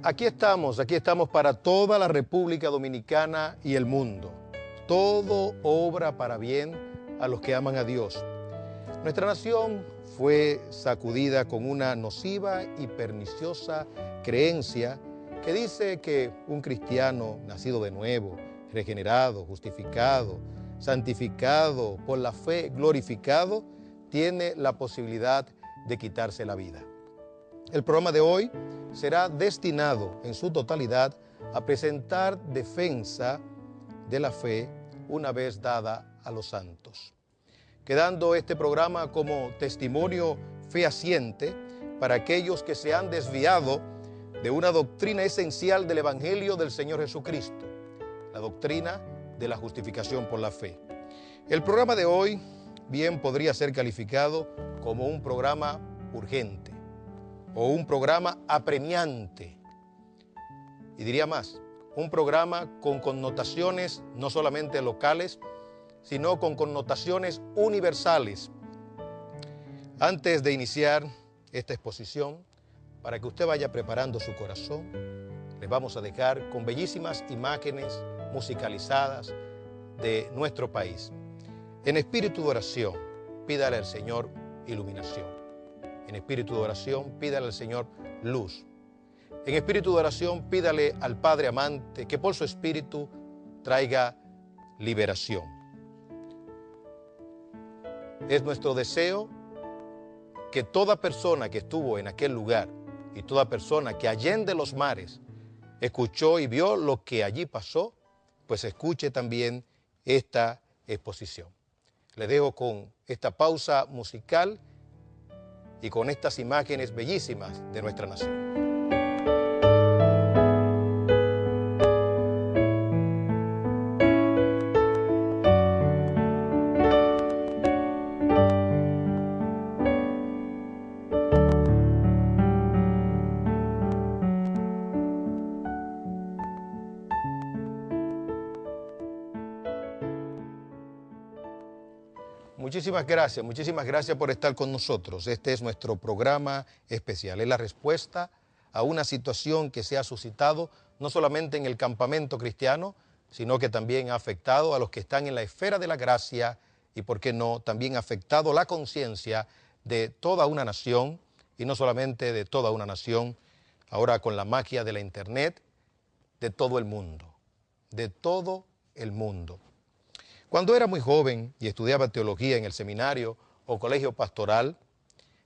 Aquí estamos para toda la República Dominicana y el mundo. Todo obra para bien a los que aman a Dios. Nuestra nación fue sacudida con una nociva y perniciosa creencia que dice que un cristiano nacido de nuevo, regenerado, justificado, santificado, por la fe glorificado, tiene la posibilidad de quitarse la vida. El programa de hoy será destinado en su totalidad a presentar defensa de la fe una vez dada a los santos, quedando este programa como testimonio fehaciente para aquellos que se han desviado de una doctrina esencial del Evangelio del Señor Jesucristo, la doctrina de la justificación por la fe. El programa de hoy bien podría ser calificado como un programa urgente o un programa apremiante, y diría más, un programa con connotaciones no solamente locales, sino con connotaciones universales. Antes de iniciar esta exposición, para que usted vaya preparando su corazón, les vamos a dejar con bellísimas imágenes musicalizadas de nuestro país. En espíritu de oración, pídale al Señor iluminación. En espíritu de oración, pídale al Señor luz. En espíritu de oración, pídale al Padre amante que por su espíritu traiga liberación. Es nuestro deseo que toda persona que estuvo en aquel lugar y toda persona que allende los mares escuchó y vio lo que allí pasó, pues escuche también esta exposición. Le dejo con esta pausa musical y con estas imágenes bellísimas de nuestra nación. Muchísimas gracias por estar con nosotros. Este es nuestro programa especial. Es la respuesta a una situación que se ha suscitado no solamente en el campamento cristiano, sino que también ha afectado a los que están en la esfera de la gracia y, por qué no, también ha afectado la conciencia de toda una nación, y no solamente de toda una nación, ahora con la magia de la internet, de todo el mundo, de todo el mundo. Cuando era muy joven y estudiaba teología en el seminario o colegio pastoral,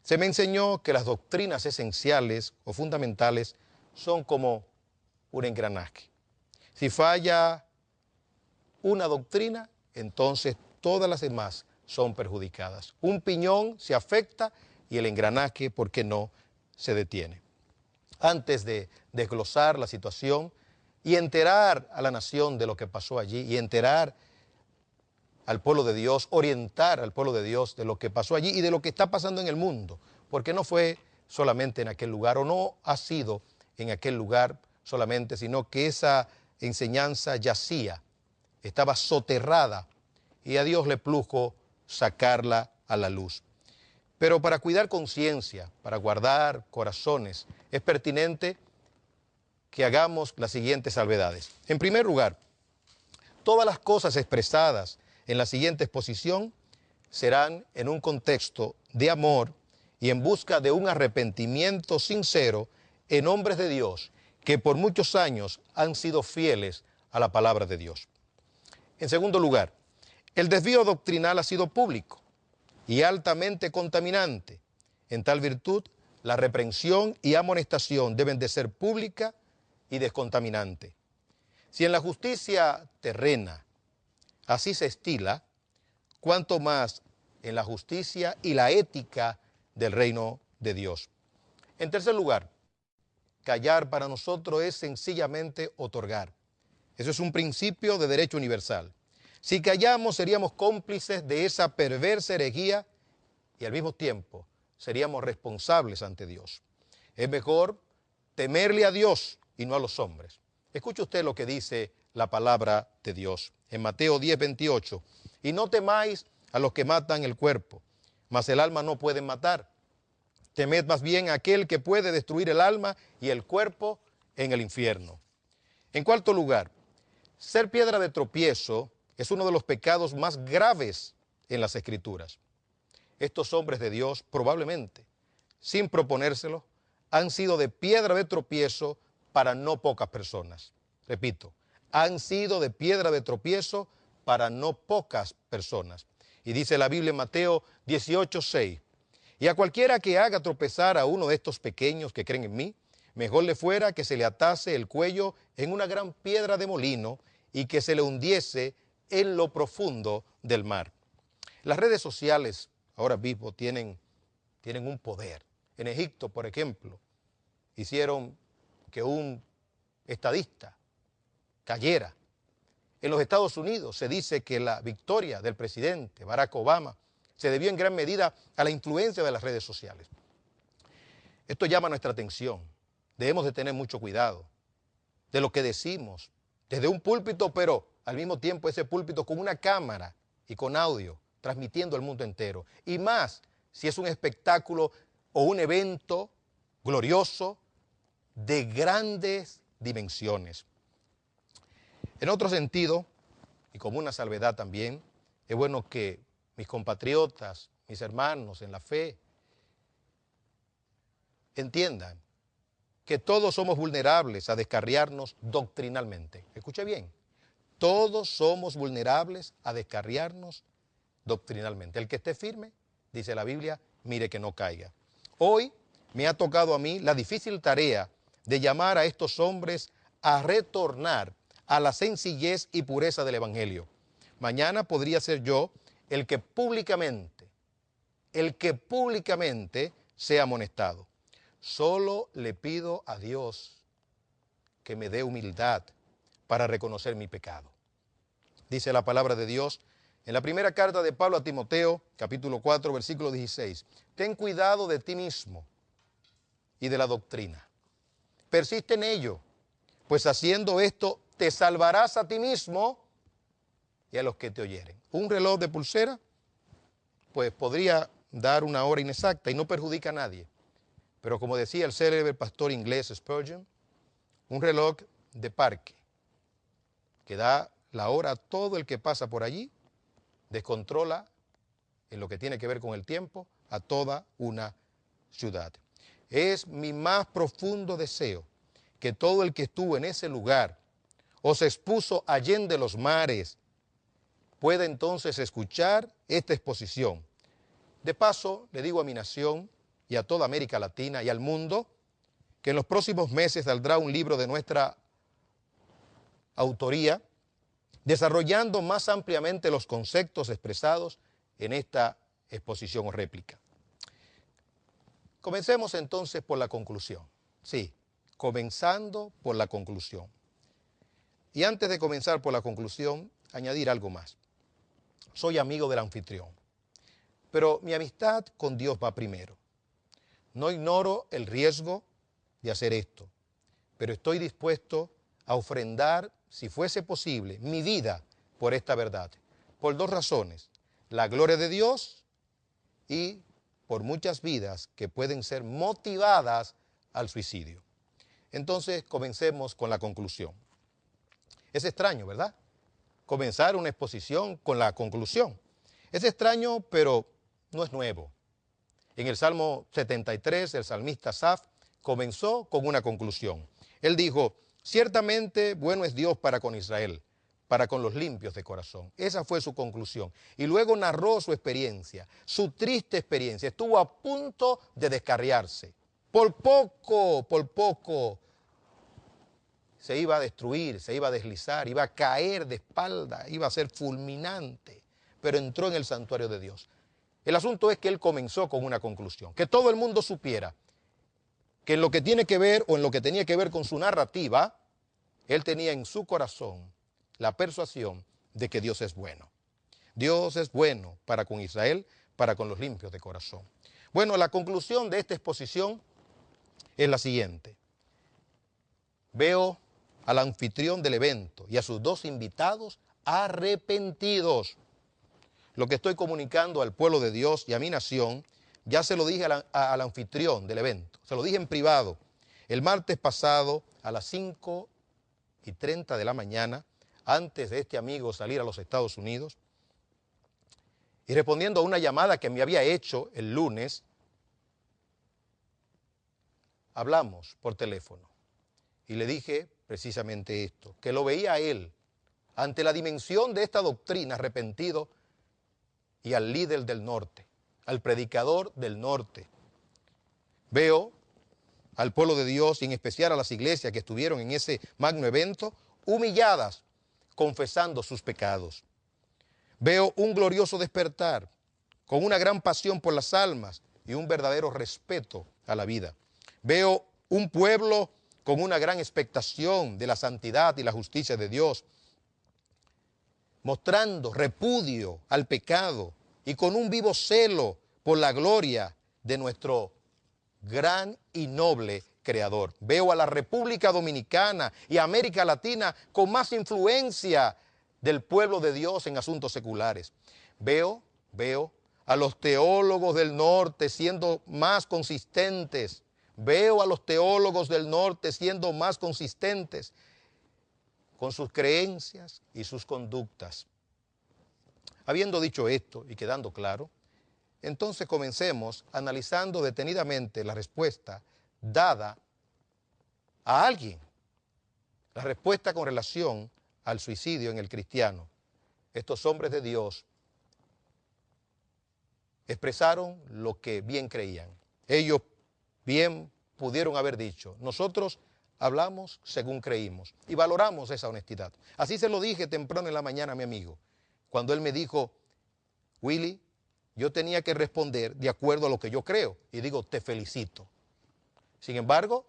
se me enseñó que las doctrinas esenciales o fundamentales son como un engranaje. Si falla una doctrina, entonces todas las demás son perjudicadas. Un piñón se afecta y el engranaje, ¿por qué no?, se detiene. Antes de desglosar la situación y enterar a la nación de lo que pasó allí y enterar al pueblo de Dios, orientar al pueblo de Dios de lo que pasó allí y de lo que está pasando en el mundo, porque no fue solamente en aquel lugar o no ha sido en aquel lugar solamente, sino que esa enseñanza yacía, estaba soterrada y a Dios le plujo sacarla a la luz. Pero para cuidar conciencia, para guardar corazones, es pertinente que hagamos las siguientes salvedades. En primer lugar, todas las cosas expresadas en la siguiente exposición serán en un contexto de amor y en busca de un arrepentimiento sincero en hombres de Dios que por muchos años han sido fieles a la palabra de Dios. En segundo lugar, el desvío doctrinal ha sido público y altamente contaminante. En tal virtud, la reprensión y amonestación deben de ser pública y descontaminante. Si en la justicia terrena así se estila, cuanto más en la justicia y la ética del reino de Dios. En tercer lugar, callar para nosotros es sencillamente otorgar. Eso es un principio de derecho universal. Si callamos, seríamos cómplices de esa perversa herejía y al mismo tiempo seríamos responsables ante Dios. Es mejor temerle a Dios y no a los hombres. Escuche usted lo que dice la palabra de Dios en Mateo 10:28. Y no temáis a los que matan el cuerpo, mas el alma no pueden matar. Temed más bien a aquel que puede destruir el alma y el cuerpo en el infierno. En cuarto lugar, ser piedra de tropiezo es uno de los pecados más graves en las Escrituras. Estos hombres de Dios probablemente, sin proponérselo, han sido de piedra de tropiezo para no pocas personas. Repito, han sido de piedra de tropiezo para no pocas personas. Y dice la Biblia en Mateo 18:6, y a cualquiera que haga tropezar a uno de estos pequeños que creen en mí, mejor le fuera que se le atase el cuello en una gran piedra de molino y que se le hundiese en lo profundo del mar. Las redes sociales ahora mismo tienen un poder. En Egipto, por ejemplo, hicieron que un estadista cayera. En los Estados Unidos se dice que la victoria del presidente Barack Obama se debió en gran medida a la influencia de las redes sociales. Esto llama nuestra atención. Debemos de tener mucho cuidado de lo que decimos desde un púlpito, pero al mismo tiempo ese púlpito con una cámara y con audio, transmitiendo al mundo entero. Y más si es un espectáculo o un evento glorioso de grandes dimensiones. En otro sentido, y como una salvedad también, es bueno que mis compatriotas, mis hermanos en la fe, entiendan que todos somos vulnerables a descarriarnos doctrinalmente. Escuche bien, todos somos vulnerables a descarriarnos doctrinalmente. El que esté firme, dice la Biblia, mire que no caiga. Hoy me ha tocado a mí la difícil tarea de llamar a estos hombres a retornar a la sencillez y pureza del Evangelio. Mañana podría ser yo el que públicamente sea amonestado. Solo le pido a Dios que me dé humildad para reconocer mi pecado. Dice la palabra de Dios en la primera carta de Pablo a Timoteo, capítulo 4, versículo 16. Ten cuidado de ti mismo y de la doctrina. Persiste en ello, pues haciendo esto te salvarás a ti mismo y a los que te oyeren. Un reloj de pulsera, pues podría dar una hora inexacta y no perjudica a nadie. Pero como decía el célebre pastor inglés Spurgeon, un reloj de parque que da la hora a todo el que pasa por allí, descontrola en lo que tiene que ver con el tiempo a toda una ciudad. Es mi más profundo deseo que todo el que estuvo en ese lugar o se expuso allende los mares pueda entonces escuchar esta exposición. De paso, le digo a mi nación y a toda América Latina y al mundo que en los próximos meses saldrá un libro de nuestra autoría desarrollando más ampliamente los conceptos expresados en esta exposición o réplica. Comencemos entonces por la conclusión. Sí, comenzando por la conclusión. Y antes de comenzar por la conclusión, añadir algo más. Soy amigo del anfitrión, pero mi amistad con Dios va primero. No ignoro el riesgo de hacer esto, pero estoy dispuesto a ofrendar, si fuese posible, mi vida por esta verdad, por dos razones: la gloria de Dios y por muchas vidas que pueden ser motivadas al suicidio. Entonces, comencemos con la conclusión. Es extraño, ¿verdad? Comenzar una exposición con la conclusión. Es extraño, pero no es nuevo. En el Salmo 73, el salmista Asaf comenzó con una conclusión. Él dijo: ciertamente bueno es Dios para con Israel, para con los limpios de corazón. Esa fue su conclusión. Y luego narró su experiencia, su triste experiencia. Estuvo a punto de descarriarse. Por poco se iba a destruir, se iba a deslizar, iba a caer de espalda, iba a ser fulminante, pero entró en el santuario de Dios. El asunto es que él comenzó con una conclusión, que todo el mundo supiera que en lo que tiene que ver o en lo que tenía que ver con su narrativa, él tenía en su corazón la persuasión de que Dios es bueno. Dios es bueno para con Israel, para con los limpios de corazón. Bueno, la conclusión de esta exposición es la siguiente. Veo al anfitrión del evento y a sus dos invitados arrepentidos. Lo que estoy comunicando al pueblo de Dios y a mi nación, ya se lo dije al anfitrión del evento, se lo dije en privado. El martes pasado a las 5:30 de la mañana, antes de este amigo salir a los Estados Unidos, y respondiendo a una llamada que me había hecho el lunes, hablamos por teléfono y le dije precisamente esto, que lo veía a él ante la dimensión de esta doctrina arrepentido y al líder del norte, al predicador del norte. Veo al pueblo de Dios y en especial a las iglesias que estuvieron en ese magno evento humilladas, confesando sus pecados. Veo un glorioso despertar con una gran pasión por las almas y un verdadero respeto a la vida. Veo un pueblo con una gran expectación de la santidad y la justicia de Dios, mostrando repudio al pecado y con un vivo celo por la gloria de nuestro gran y noble Creador. Veo a la República Dominicana y a América Latina con más influencia del pueblo de Dios en asuntos seculares. Veo a los teólogos del norte siendo más consistentes. Veo a los teólogos del norte siendo más consistentes con sus creencias y sus conductas. Habiendo dicho esto y quedando claro, entonces comencemos analizando detenidamente la respuesta dada a alguien, la respuesta con relación al suicidio en el cristiano. Estos hombres de Dios expresaron lo que bien creían. Ellos bien pudieron haber dicho, nosotros hablamos según creímos y valoramos esa honestidad. Así se lo dije temprano en la mañana a mi amigo, cuando él me dijo, Willy, yo tenía que responder de acuerdo a lo que yo creo. Y digo, te felicito. Sin embargo,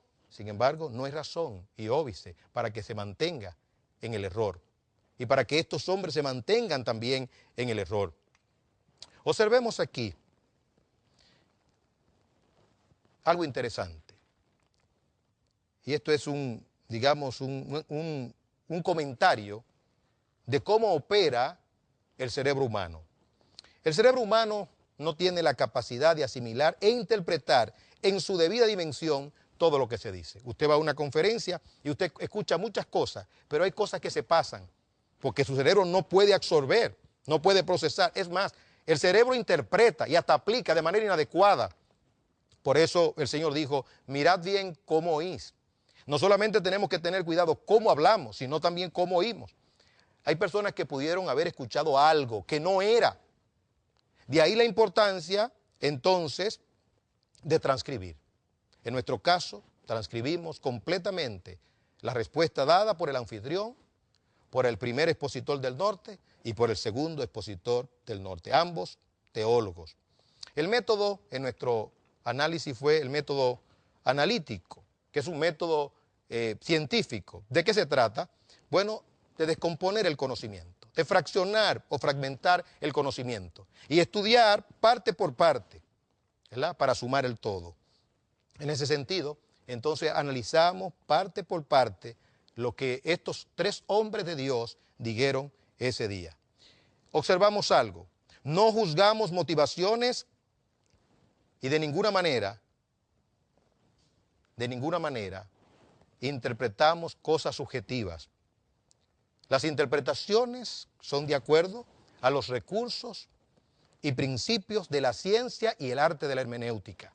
no hay razón y óbice para que se mantenga en el error y para que estos hombres se mantengan también en el error. Observemos aquí algo interesante. Y esto es un comentario de cómo opera el cerebro humano. El cerebro humano no tiene la capacidad de asimilar e interpretar en su debida dimensión todo lo que se dice. Usted va a una conferencia y usted escucha muchas cosas, pero hay cosas que se pasan porque su cerebro no puede absorber, no puede procesar. Es más, el cerebro interpreta y hasta aplica de manera inadecuada. Por eso el Señor dijo, mirad bien cómo oís. No solamente tenemos que tener cuidado cómo hablamos, sino también cómo oímos. Hay personas que pudieron haber escuchado algo que no era. De ahí la importancia, entonces, de transcribir. En nuestro caso, transcribimos completamente la respuesta dada por el anfitrión, por el primer expositor del norte y por el segundo expositor del norte, ambos teólogos. El método en nuestro análisis fue el método analítico, que es un método científico. ¿De qué se trata? Bueno, de descomponer el conocimiento, de fraccionar o fragmentar el conocimiento y estudiar parte por parte, ¿verdad?, para sumar el todo. En ese sentido, entonces analizamos parte por parte lo que estos tres hombres de Dios dijeron ese día. Observamos algo, no juzgamos motivaciones y de ninguna manera, interpretamos cosas subjetivas. Las interpretaciones son de acuerdo a los recursos y principios de la ciencia y el arte de la hermenéutica.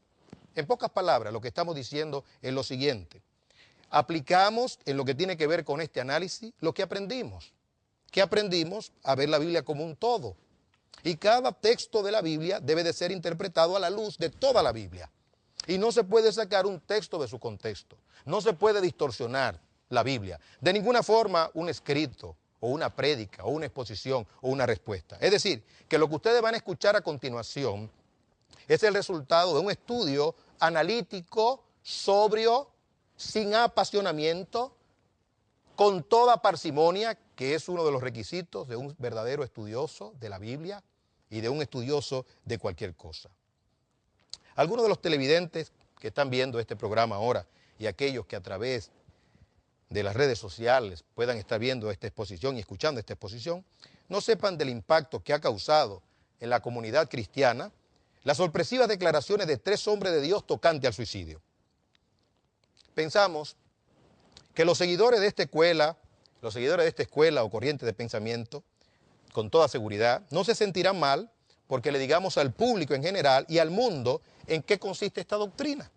En pocas palabras, lo que estamos diciendo es lo siguiente. Aplicamos en lo que tiene que ver con este análisis lo que aprendimos. ¿Qué aprendimos? A ver la Biblia como un todo. Y cada texto de la Biblia debe de ser interpretado a la luz de toda la Biblia. Y no se puede sacar un texto de su contexto. No se puede distorsionar la Biblia. De ninguna forma un escrito o una prédica o una exposición o una respuesta. Es decir, que lo que ustedes van a escuchar a continuación es el resultado de un estudio analítico, sobrio, sin apasionamiento, con toda parsimonia, que es uno de los requisitos de un verdadero estudioso de la Biblia y de un estudioso de cualquier cosa. Algunos de los televidentes que están viendo este programa ahora y aquellos que a través de las redes sociales puedan estar viendo esta exposición y escuchando esta exposición, no sepan del impacto que ha causado en la comunidad cristiana las sorpresivas declaraciones de tres hombres de Dios tocante al suicidio. Pensamos que los seguidores de esta escuela o corriente de pensamiento, con toda seguridad, no se sentirán mal porque le digamos al público en general y al mundo en qué consiste esta doctrina,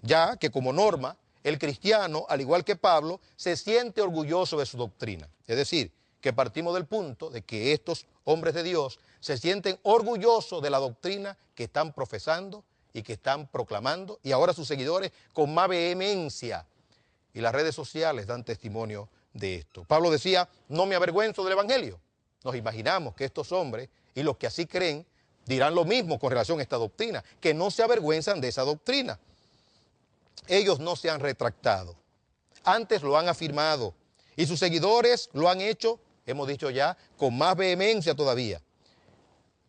ya que como norma el cristiano, al igual que Pablo, se siente orgulloso de su doctrina. Es decir, que partimos del punto de que estos hombres de Dios se sienten orgullosos de la doctrina que están profesando y que están proclamando, y ahora sus seguidores con más vehemencia. Y las redes sociales dan testimonio de esto. Pablo decía, no me avergüenzo del evangelio. Nos imaginamos que estos hombres y los que así creen dirán lo mismo con relación a esta doctrina, que no se avergüenzan de esa doctrina. Ellos no se han retractado, antes lo han afirmado y sus seguidores lo han hecho, hemos dicho ya, con más vehemencia todavía.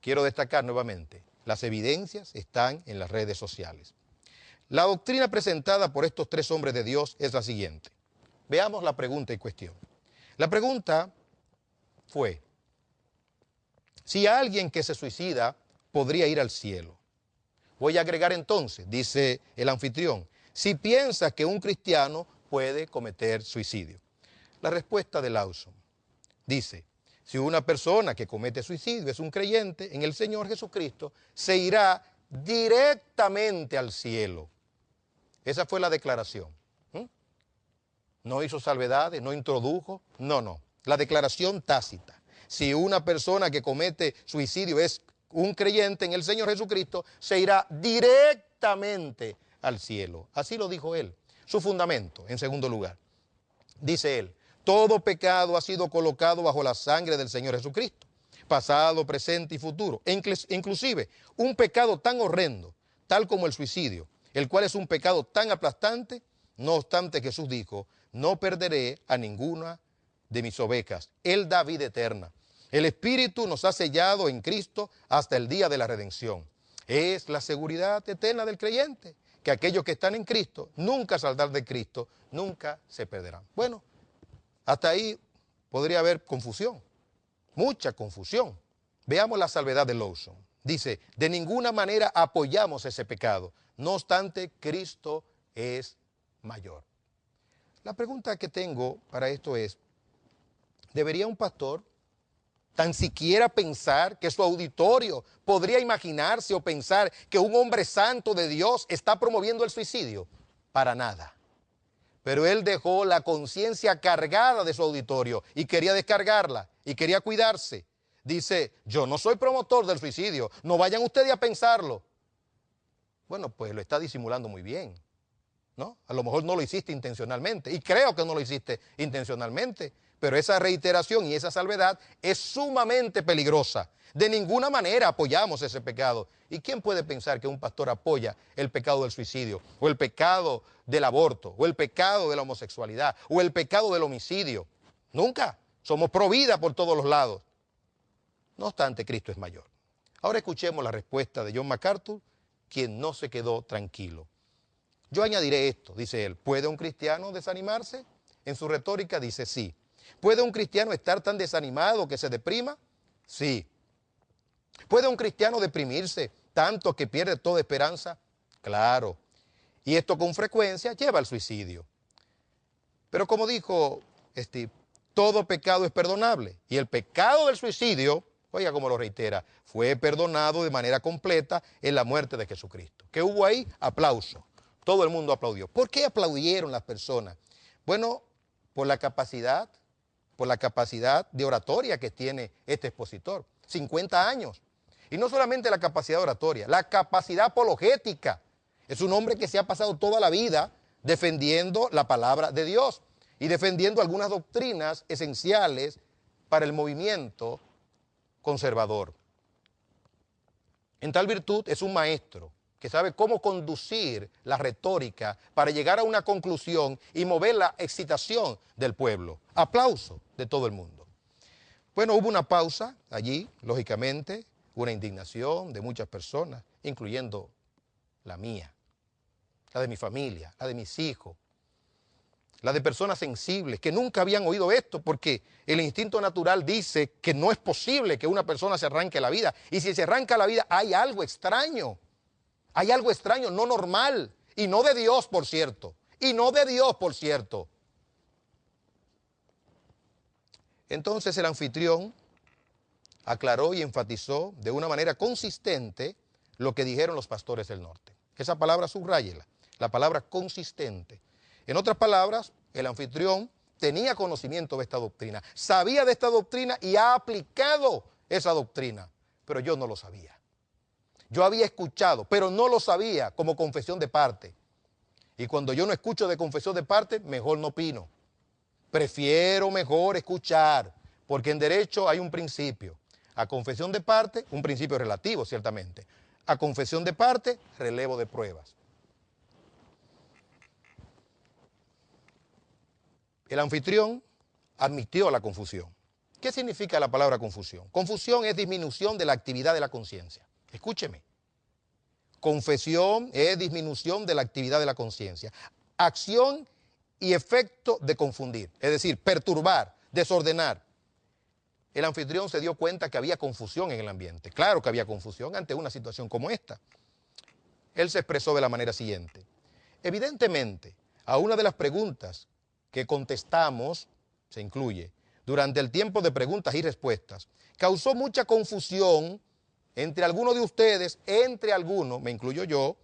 Quiero destacar nuevamente, las evidencias están en las redes sociales. La doctrina presentada por estos tres hombres de Dios es la siguiente. Veamos la pregunta en cuestión. La pregunta fue, si alguien que se suicida podría ir al cielo. Voy a agregar entonces, dice el anfitrión, si piensas que un cristiano puede cometer suicidio. La respuesta de Lawson dice, si una persona que comete suicidio es un creyente en el Señor Jesucristo, se irá directamente al cielo. Esa fue la declaración. No hizo salvedades, no introdujo, no. La declaración tácita. Si una persona que comete suicidio es un creyente en el Señor Jesucristo, se irá directamente al cielo. Así lo dijo él. Su fundamento, en segundo lugar. Dice él, todo pecado ha sido colocado bajo la sangre del Señor Jesucristo, pasado, presente y futuro. Inclusive, un pecado tan horrendo, tal como el suicidio, el cual es un pecado tan aplastante, no obstante Jesús dijo, no perderé a ninguna de mis ovejas. Él da vida eterna. El Espíritu nos ha sellado en Cristo hasta el día de la redención. Es la seguridad eterna del creyente, que aquellos que están en Cristo nunca saldrán de Cristo, nunca se perderán. Bueno, hasta ahí podría haber confusión, mucha confusión. Veamos la salvedad de Lawson. Dice, de ninguna manera apoyamos ese pecado, no obstante Cristo es mayor. La pregunta que tengo para esto es, ¿debería un pastor tan siquiera pensar que su auditorio podría imaginarse o pensar que un hombre santo de Dios está promoviendo el suicidio? Para nada. Pero él dejó la conciencia cargada de su auditorio y quería descargarla y quería cuidarse. Dice, yo no soy promotor del suicidio, no vayan ustedes a pensarlo. Bueno, pues lo está disimulando muy bien, ¿no? A lo mejor no lo hiciste intencionalmente, y creo que no lo hiciste intencionalmente, pero esa reiteración y esa salvedad es sumamente peligrosa. De ninguna manera apoyamos ese pecado. ¿Y quién puede pensar que un pastor apoya el pecado del suicidio, o el pecado del aborto, o el pecado de la homosexualidad, o el pecado del homicidio? Nunca. Somos pro vida por todos los lados. No obstante, Cristo es mayor. Ahora escuchemos la respuesta de John MacArthur, quien no se quedó tranquilo. Yo añadiré esto, dice él, ¿puede un cristiano desanimarse? En su retórica dice sí. ¿Puede un cristiano estar tan desanimado que se deprima? Sí. ¿Puede un cristiano deprimirse tanto que pierde toda esperanza? Claro. Y esto con frecuencia lleva al suicidio. Pero como dijo Steve, todo pecado es perdonable. Y el pecado del suicidio, oiga como lo reitera, fue perdonado de manera completa en la muerte de Jesucristo. ¿Qué hubo ahí? Aplauso. Todo el mundo aplaudió. ¿Por qué aplaudieron las personas? Bueno, por la capacidad de oratoria que tiene este expositor. 50 años. Y no solamente la capacidad oratoria, la capacidad apologética. Es un hombre que se ha pasado toda la vida defendiendo la palabra de Dios y defendiendo algunas doctrinas esenciales para el movimiento conservador. En tal virtud es un maestro que sabe cómo conducir la retórica para llegar a una conclusión y mover la excitación del pueblo. Aplauso de todo el mundo. Bueno, hubo una pausa allí, lógicamente, una indignación de muchas personas, incluyendo la mía, la de mi familia, la de mis hijos, la de personas sensibles que nunca habían oído esto, porque el instinto natural dice que no es posible que una persona se arranque la vida. Y si se arranca la vida, hay algo extraño, no normal, y no de Dios, por cierto, Entonces el anfitrión aclaró y enfatizó de una manera consistente lo que dijeron los pastores del norte. Esa palabra subráyela, la palabra consistente. En otras palabras, el anfitrión tenía conocimiento de esta doctrina, sabía de esta doctrina y ha aplicado esa doctrina, pero yo no lo sabía. Yo había escuchado, pero no lo sabía como confesión de parte. Y cuando yo no escucho de confesión de parte, mejor no opino. Prefiero mejor escuchar, porque en derecho hay un principio. A confesión de parte, un principio relativo, ciertamente. A confesión de parte, relevo de pruebas. El anfitrión admitió la confusión. ¿Qué significa la palabra confusión? Confusión es disminución de la actividad de la conciencia. Escúcheme. Confesión es disminución de la actividad de la conciencia. Acción y efecto de confundir, es decir, perturbar, desordenar. El anfitrión se dio cuenta que había confusión en el ambiente. Claro que había confusión ante una situación como esta. Él se expresó de la manera siguiente. Evidentemente, a una de las preguntas que contestamos, se incluye, durante el tiempo de preguntas y respuestas, causó mucha confusión entre algunos de ustedes, entre algunos, me incluyo yo,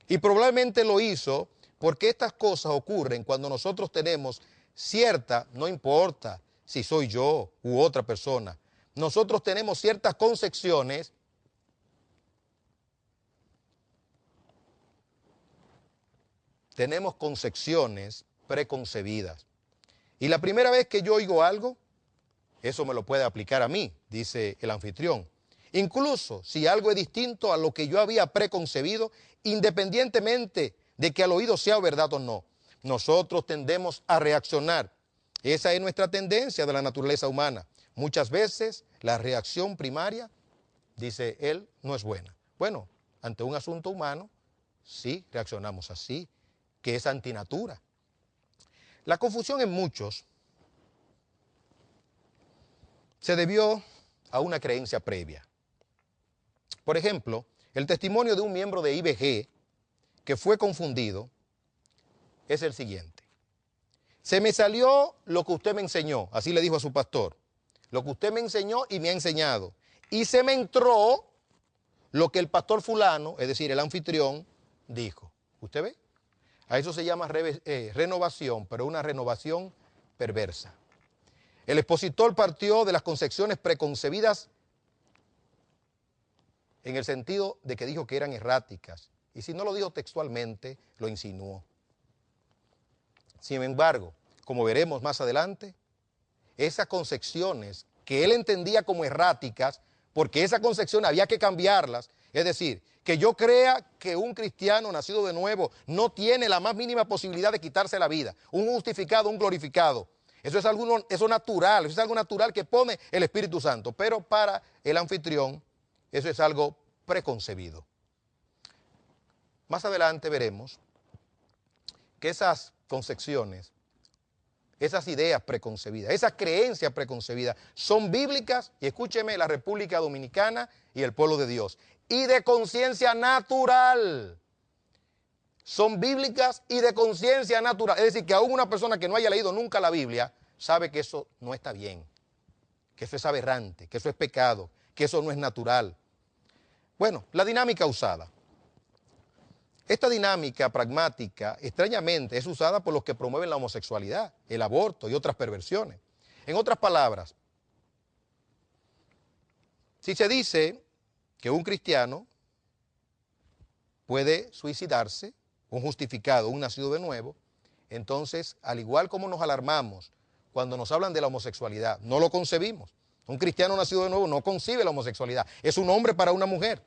y probablemente lo hizo porque estas cosas ocurren cuando nosotros tenemos cierta, no importa si soy yo u otra persona, nosotros tenemos ciertas concepciones preconcebidas. Y la primera vez que yo oigo algo, eso me lo puede aplicar a mí, dice el anfitrión. Incluso si algo es distinto a lo que yo había preconcebido, independientemente de que al oído sea verdad o no, nosotros tendemos a reaccionar. Esa es nuestra tendencia de la naturaleza humana. Muchas veces la reacción primaria, dice él, no es buena. Bueno, ante un asunto humano, sí reaccionamos así, que es antinatura. La confusión en muchos se debió a una creencia previa. Por ejemplo, el testimonio de un miembro de IBG que fue confundido es el siguiente. Se me salió lo que usted me enseñó, así le dijo a su pastor, lo que usted me enseñó y me ha enseñado. Y se me entró lo que el pastor fulano, es decir, el anfitrión, dijo. ¿Usted ve? A eso se llama renovación, pero una renovación perversa. El expositor partió de las concepciones preconcebidas en el sentido de que dijo que eran erráticas. Y si no lo dijo textualmente, lo insinuó. Sin embargo, como veremos más adelante, esas concepciones que él entendía como erráticas, porque esas concepciones había que cambiarlas, es decir, que yo crea que un cristiano nacido de nuevo no tiene la más mínima posibilidad de quitarse la vida, un justificado, un glorificado. Eso es algo natural, eso es algo natural que pone el Espíritu Santo, pero para el anfitrión eso es algo preconcebido. Más adelante veremos que esas concepciones, esas ideas preconcebidas, esas creencias preconcebidas son bíblicas, y escúcheme, la República Dominicana y el pueblo de Dios, y de conciencia natural. Son bíblicas y de conciencia natural. Es decir, que aún una persona que no haya leído nunca la Biblia sabe que eso no está bien, que eso es aberrante, que eso es pecado, que eso no es natural. Bueno, la dinámica usada. Esta dinámica pragmática, extrañamente, es usada por los que promueven la homosexualidad, el aborto y otras perversiones. En otras palabras, si se dice que un cristiano puede suicidarse, un justificado, un nacido de nuevo, entonces, al igual como nos alarmamos cuando nos hablan de la homosexualidad, no lo concebimos. Un cristiano nacido de nuevo no concibe la homosexualidad. Es un hombre para una mujer,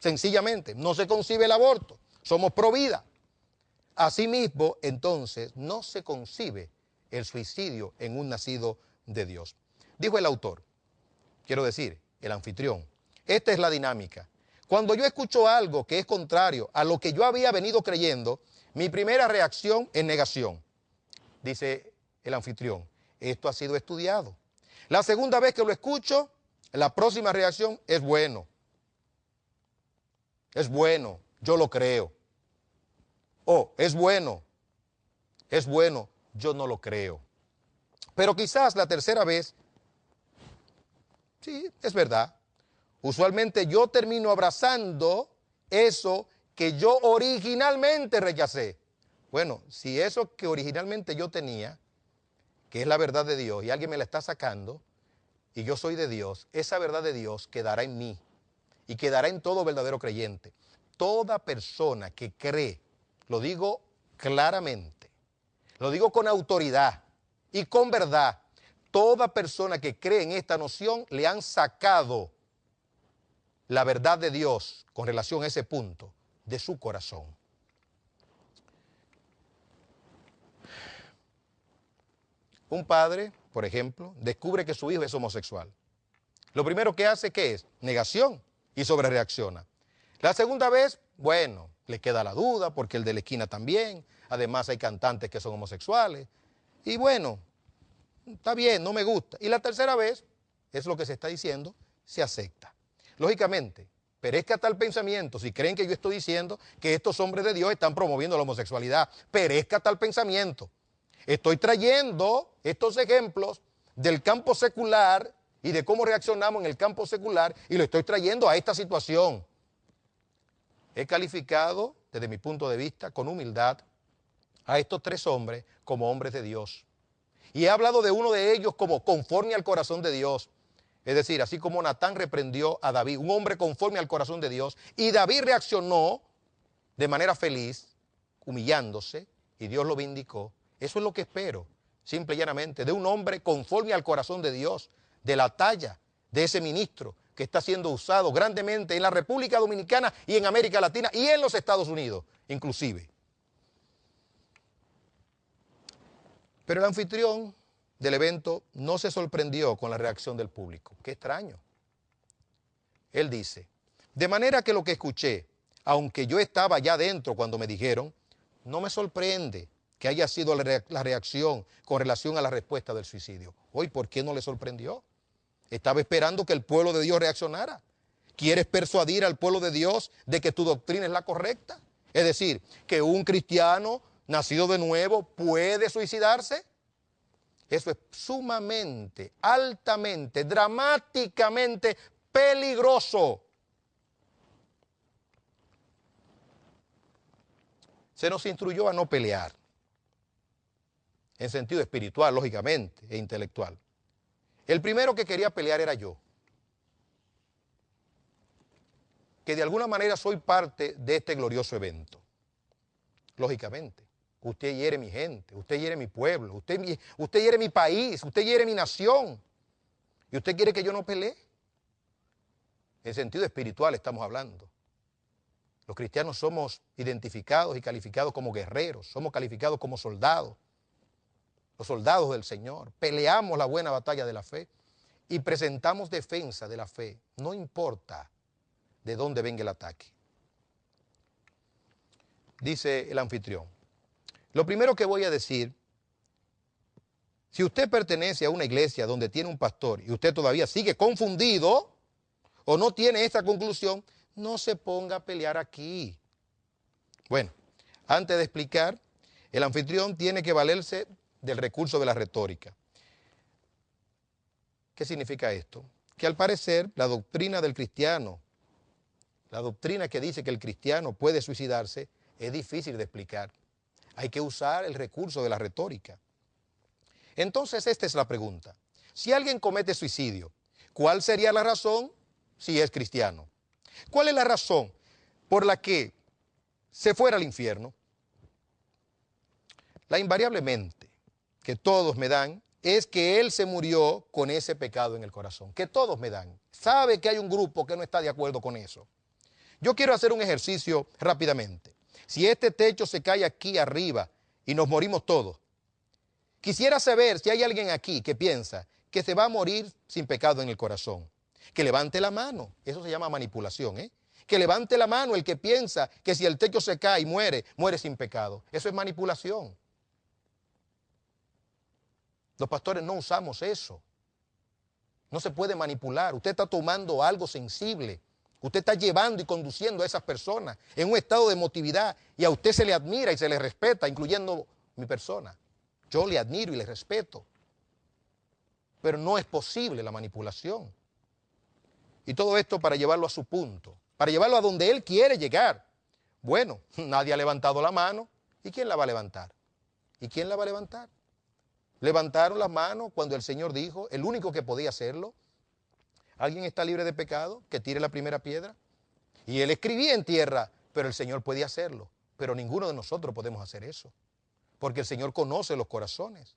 sencillamente. No se concibe el aborto. Somos pro vida. Asimismo, entonces, no se concibe el suicidio en un nacido de Dios. Dijo el autor, quiero decir, el anfitrión, esta es la dinámica. Cuando yo escucho algo que es contrario a lo que yo había venido creyendo, mi primera reacción es negación. Dice el anfitrión, esto ha sido estudiado. La segunda vez que lo escucho, la próxima reacción es bueno. Es bueno, yo lo creo. Es bueno, yo no lo creo. Pero quizás la tercera vez, sí, es verdad. Usualmente yo termino abrazando eso que yo originalmente rechacé. Bueno, si eso que originalmente yo tenía, que es la verdad de Dios, y alguien me la está sacando, y yo soy de Dios, esa verdad de Dios quedará en mí y quedará en todo verdadero creyente. Toda persona que cree, lo digo claramente, lo digo con autoridad y con verdad, toda persona que cree en esta noción le han sacado la verdad de Dios con relación a ese punto de su corazón. Un padre, por ejemplo, descubre que su hijo es homosexual. Lo primero que hace, ¿qué es? Negación y sobrereacciona. La segunda vez, bueno, le queda la duda porque el de la esquina también. Además hay cantantes que son homosexuales. Y bueno, está bien, no me gusta. Y la tercera vez, es lo que se está diciendo, se acepta. Lógicamente, perezca tal pensamiento, si creen que yo estoy diciendo que estos hombres de Dios están promoviendo la homosexualidad, perezca tal pensamiento. Estoy trayendo estos ejemplos del campo secular y de cómo reaccionamos en el campo secular y lo estoy trayendo a esta situación. He calificado, desde mi punto de vista, con humildad, a estos tres hombres como hombres de Dios. Y he hablado de uno de ellos como conforme al corazón de Dios. Es decir, así como Natán reprendió a David, un hombre conforme al corazón de Dios, y David reaccionó de manera feliz, humillándose, y Dios lo vindicó. Eso es lo que espero, simple y llanamente, de un hombre conforme al corazón de Dios, de la talla de ese ministro que está siendo usado grandemente en la República Dominicana y en América Latina y en los Estados Unidos, inclusive. Pero el anfitrión del evento no se sorprendió con la reacción del público. Qué extraño. Él dice, de manera que lo que escuché, aunque yo estaba ya dentro cuando me dijeron, no me sorprende que haya sido la reacción con relación a la respuesta del suicidio. Hoy, ¿por qué no le sorprendió? Estaba esperando que el pueblo de Dios reaccionara. ¿Quieres persuadir al pueblo de Dios de que tu doctrina es la correcta? Es decir, que un cristiano nacido de nuevo puede suicidarse. Eso es sumamente, altamente, dramáticamente peligroso. Se nos instruyó a no pelear, en sentido espiritual, lógicamente, e intelectual. El primero que quería pelear era yo, que de alguna manera soy parte de este glorioso evento. Lógicamente, usted hiere mi gente, usted hiere mi pueblo, usted hiere mi país, usted hiere mi nación. ¿Y usted quiere que yo no pelee? En sentido espiritual estamos hablando. Los cristianos somos identificados y calificados como guerreros, somos calificados como soldados, los soldados del Señor. Peleamos la buena batalla de la fe y presentamos defensa de la fe, no importa de dónde venga el ataque. Dice el anfitrión, lo primero que voy a decir, si usted pertenece a una iglesia donde tiene un pastor y usted todavía sigue confundido o no tiene esta conclusión, no se ponga a pelear aquí. Bueno, antes de explicar, el anfitrión tiene que valerse del recurso de la retórica. ¿Qué significa esto? Que al parecer la doctrina del cristiano, la doctrina que dice que el cristiano puede suicidarse, es difícil de explicar. Hay que usar el recurso de la retórica. Entonces esta es la pregunta. Si alguien comete suicidio, ¿cuál sería la razón si es cristiano? ¿Cuál es la razón por la que se fuera al infierno? La invariablemente que todos me dan es que él se murió con ese pecado en el corazón, que todos me dan. Sabe que hay un grupo que no está de acuerdo con eso. Yo quiero hacer un ejercicio rápidamente. Si este techo se cae aquí arriba y nos morimos todos, quisiera saber si hay alguien aquí que piensa que se va a morir sin pecado en el corazón. Que levante la mano. Eso se llama manipulación, ¿eh? Que levante la mano el que piensa que si el techo se cae y muere, muere sin pecado. Eso es manipulación. Los pastores no usamos eso. No se puede manipular. Usted está tomando algo sensible. Usted está llevando y conduciendo a esas personas en un estado de emotividad y a usted se le admira y se le respeta, incluyendo mi persona. Yo le admiro y le respeto. pero no es posible la manipulación. Y todo esto para llevarlo a su punto, para llevarlo a donde él quiere llegar. Bueno, nadie ha levantado la mano. ¿Y quién la va a levantar? ¿Y quién la va a levantar? Levantaron las manos cuando el Señor dijo, el único que podía hacerlo, ¿alguien está libre de pecado? Que tire la primera piedra. Y él escribía en tierra, pero el Señor podía hacerlo. Pero ninguno de nosotros podemos hacer eso, porque el Señor conoce los corazones.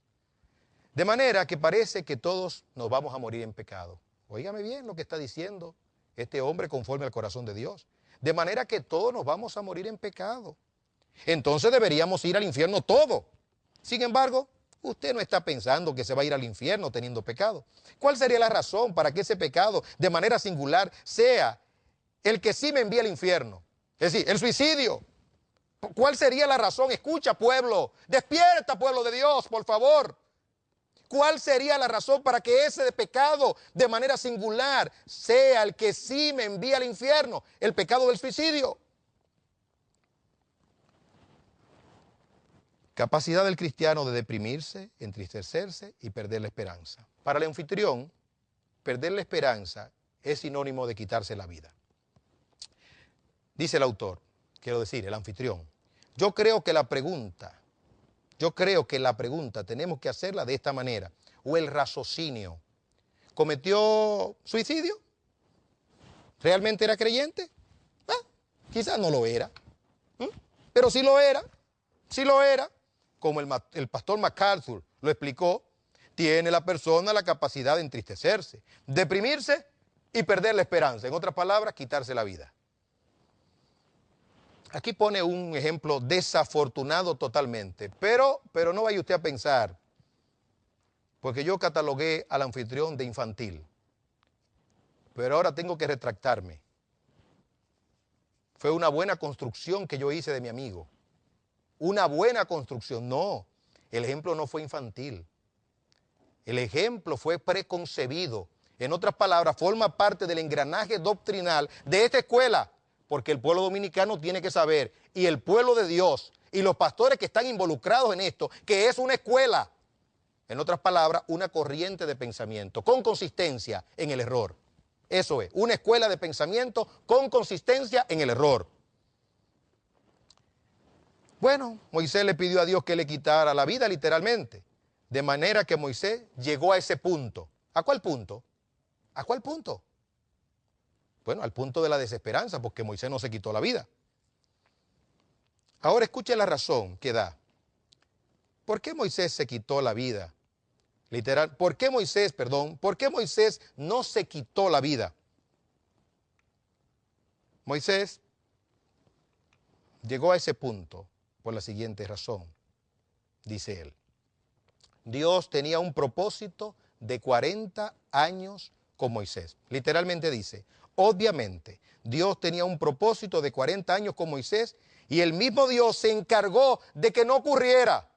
De manera que parece que todos nos vamos a morir en pecado. Óigame bien lo que está diciendo este hombre conforme al corazón de Dios. De manera que todos nos vamos a morir en pecado. Entonces deberíamos ir al infierno todos. Sin embargo, usted no está pensando que se va a ir al infierno teniendo pecado. ¿Cuál sería la razón para que ese pecado, de manera singular, sea el que sí me envía al infierno? Es decir, el suicidio. ¿Cuál sería la razón? Escucha, pueblo. Despierta, pueblo de Dios, por favor. ¿Cuál sería la razón para que ese pecado, de manera singular, sea el que sí me envía al infierno? El pecado del suicidio. Capacidad del cristiano de deprimirse, entristecerse y perder la esperanza. Para el anfitrión, perder la esperanza es sinónimo de quitarse la vida. Dice el autor, quiero decir, el anfitrión, yo creo que la pregunta tenemos que hacerla de esta manera, o el raciocinio. ¿Cometió suicidio? ¿Realmente era creyente? Quizás no lo era, pero sí lo era, como el pastor MacArthur lo explicó, tiene la persona la capacidad de entristecerse, deprimirse y perder la esperanza. En otras palabras, quitarse la vida. Aquí pone un ejemplo desafortunado totalmente, pero no vaya usted a pensar, porque yo catalogué al anfitrión de infantil, pero ahora tengo que retractarme. Fue una buena construcción que yo hice de mi amigo. Una buena construcción. No, el ejemplo no fue infantil. El ejemplo fue preconcebido. En otras palabras, forma parte del engranaje doctrinal de esta escuela, porque el pueblo dominicano tiene que saber, y el pueblo de Dios, y los pastores que están involucrados en esto, que es una escuela. En otras palabras, una corriente de pensamiento con consistencia en el error. Eso es, una escuela de pensamiento con consistencia en el error. Bueno, Moisés le pidió a Dios que le quitara la vida literalmente, de manera que Moisés llegó a ese punto. ¿A cuál punto? ¿A cuál punto? Bueno, al punto de la desesperanza, porque Moisés no se quitó la vida. Ahora escuche la razón que da. ¿Por qué Moisés se quitó la vida? Literal, ¿por qué Moisés no se quitó la vida? Moisés llegó a ese punto por la siguiente razón, dice él. Dios tenía un propósito de 40 años con Moisés. Literalmente dice, obviamente, Dios tenía un propósito de 40 años con Moisés y el mismo Dios se encargó de que no ocurriera.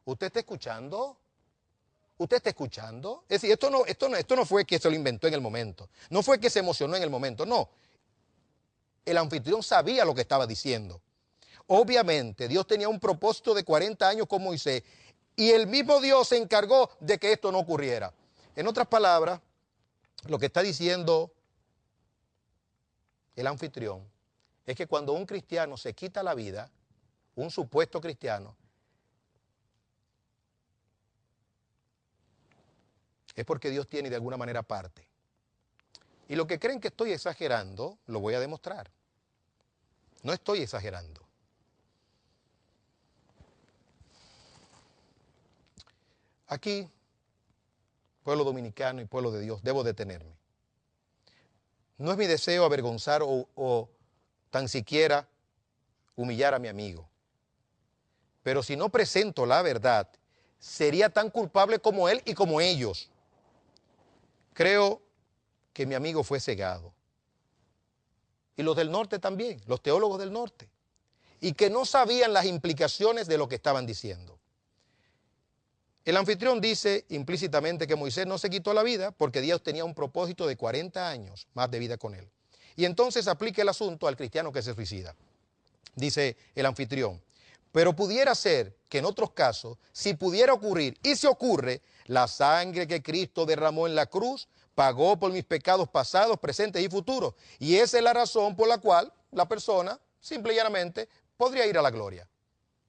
¿Usted está escuchando? ¿Usted está escuchando? Es decir, esto no fue que se lo inventó en el momento. No fue que se emocionó en el momento, no. El anfitrión sabía lo que estaba diciendo. Obviamente, Dios tenía un propósito de 40 años con Moisés y el mismo Dios se encargó de que esto no ocurriera. En otras palabras, lo que está diciendo el anfitrión es que cuando un cristiano se quita la vida, un supuesto cristiano, es porque Dios tiene de alguna manera parte. Y lo que creen que estoy exagerando, lo voy a demostrar. No estoy exagerando. Aquí, pueblo dominicano y pueblo de Dios, debo detenerme. No es mi deseo avergonzar o tan siquiera humillar a mi amigo. Pero si no presento la verdad, sería tan culpable como él y como ellos. Creo que mi amigo fue cegado. Y los del norte también, los teólogos del norte. Y que no sabían las implicaciones de lo que estaban diciendo. El anfitrión dice implícitamente que Moisés no se quitó la vida porque Dios tenía un propósito de 40 años más de vida con él. Y entonces aplica el asunto al cristiano que se suicida. Dice el anfitrión, Pero pudiera ser que en otros casos, si pudiera ocurrir, y se ocurre, la sangre que Cristo derramó en la cruz pagó por mis pecados pasados, presentes y futuros. Y esa es la razón por la cual la persona, simple y llanamente, podría ir a la gloria.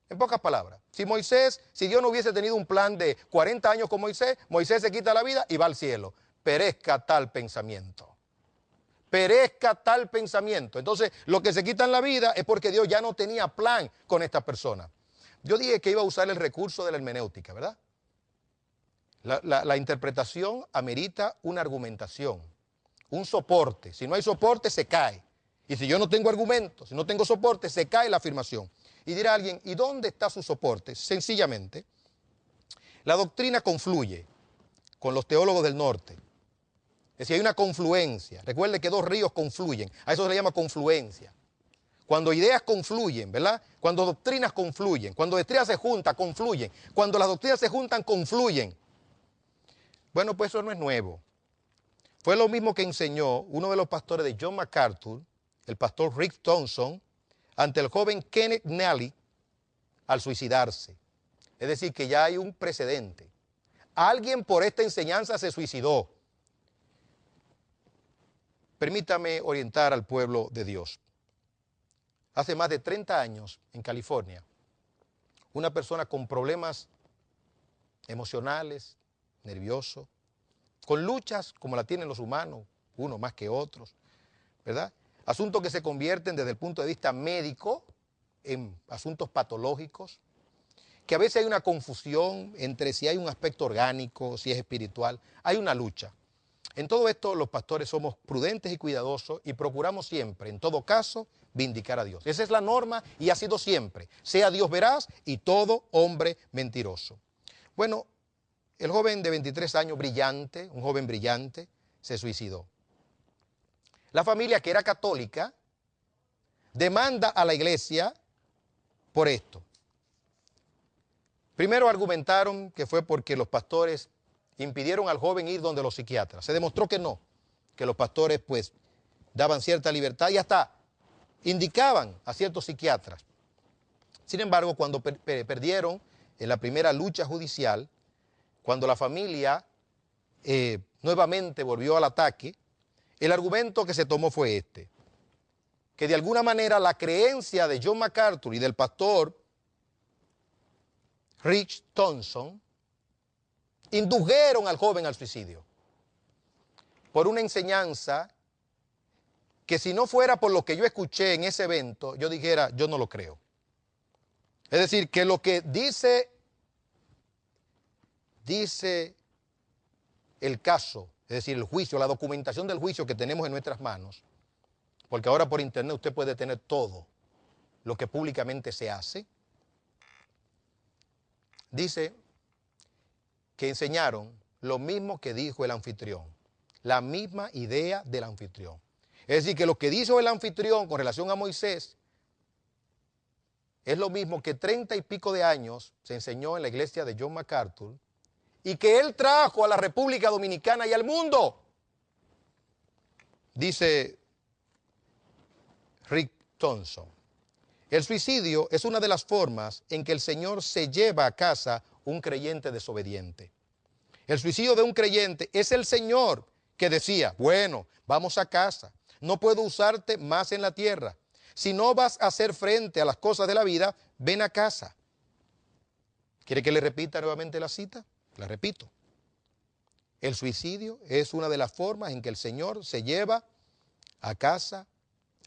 En pocas palabras, si Dios no hubiese tenido un plan de 40 años con Moisés, Moisés se quita la vida y va al cielo. Perezca tal pensamiento. Perezca tal pensamiento. Entonces, lo que se quita en la vida es porque Dios ya no tenía plan con esta persona. Yo dije que iba a usar el recurso de la hermenéutica, ¿verdad? La interpretación amerita una argumentación, un soporte. Si no hay soporte, se cae. Y si yo no tengo argumento, si no tengo soporte, se cae la afirmación. Y dirá alguien, ¿y dónde está su soporte? Sencillamente, la doctrina confluye con los teólogos del norte. Es decir, hay una confluencia. Recuerde que dos ríos confluyen. A eso se le llama confluencia. Cuando ideas confluyen, ¿verdad? Cuando doctrinas confluyen. Cuando doctrinas se juntan, confluyen. Cuando las doctrinas se juntan, confluyen. Bueno, pues eso no es nuevo. Fue lo mismo que enseñó uno de los pastores de John MacArthur, el pastor Rick Thompson, ante el joven Kenneth Neely al suicidarse. Es decir, que ya hay un precedente. Alguien por esta enseñanza se suicidó. Permítame orientar al pueblo de Dios. Hace más de 30 años en California, una persona con problemas emocionales, nervioso, con luchas como la tienen los humanos, unos más que otros, ¿verdad? Asuntos que se convierten desde el punto de vista médico en asuntos patológicos, que a veces hay una confusión entre si hay un aspecto orgánico, si es espiritual, hay una lucha. En todo esto los pastores somos prudentes y cuidadosos y procuramos siempre, en todo caso, vindicar a Dios. Esa es la norma y ha sido siempre, sea Dios veraz y todo hombre mentiroso. Bueno, el joven de 23 años, brillante, un joven brillante, se suicidó. La familia, que era católica, demanda a la iglesia por esto. Primero argumentaron que fue porque los pastores impidieron al joven ir donde los psiquiatras. Se demostró que no, que los pastores pues daban cierta libertad y hasta indicaban a ciertos psiquiatras. Sin embargo, cuando perdieron en la primera lucha judicial, cuando la familia nuevamente volvió al ataque, el argumento que se tomó fue este, que de alguna manera la creencia de John MacArthur y del pastor Rick Thompson indujeron al joven al suicidio por una enseñanza que si no fuera por lo que yo escuché en ese evento, yo dijera, yo no lo creo. Es decir, que lo que dice el caso, es decir, el juicio, la documentación del juicio que tenemos en nuestras manos, porque ahora por internet usted puede tener todo lo que públicamente se hace, dice que enseñaron lo mismo que dijo el anfitrión, la misma idea del anfitrión. Es decir, que lo que dijo el anfitrión con relación a Moisés es lo mismo que 30 y pico de años se enseñó en la iglesia de John MacArthur y que él trajo a la República Dominicana y al mundo. Dice Rick Thompson, el suicidio es una de las formas en que el Señor se lleva a casa un creyente desobediente. El suicidio de un creyente es el Señor que decía, bueno, vamos a casa, no puedo usarte más en la tierra. Si no vas a hacer frente a las cosas de la vida, ven a casa. ¿Quiere que le repita nuevamente la cita? La repito. El suicidio es una de las formas en que el Señor se lleva a casa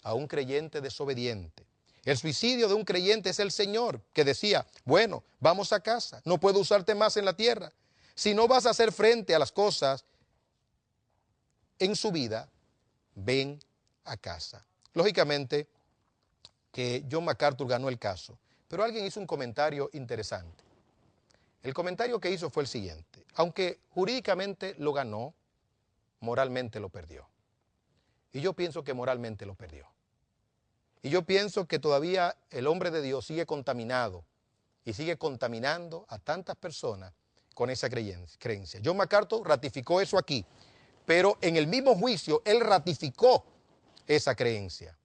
a un creyente desobediente. El suicidio de un creyente es el Señor que decía, bueno, vamos a casa, no puedo usarte más en la tierra. Si no vas a hacer frente a las cosas en su vida, ven a casa. Lógicamente que John MacArthur ganó el caso, pero alguien hizo un comentario interesante. El comentario que hizo fue el siguiente, aunque jurídicamente lo ganó, moralmente lo perdió. Y yo pienso que moralmente lo perdió. Y yo pienso que todavía el hombre de Dios sigue contaminado y sigue contaminando a tantas personas con esa creencia. John MacArthur ratificó eso aquí, pero en el mismo juicio él ratificó esa creencia.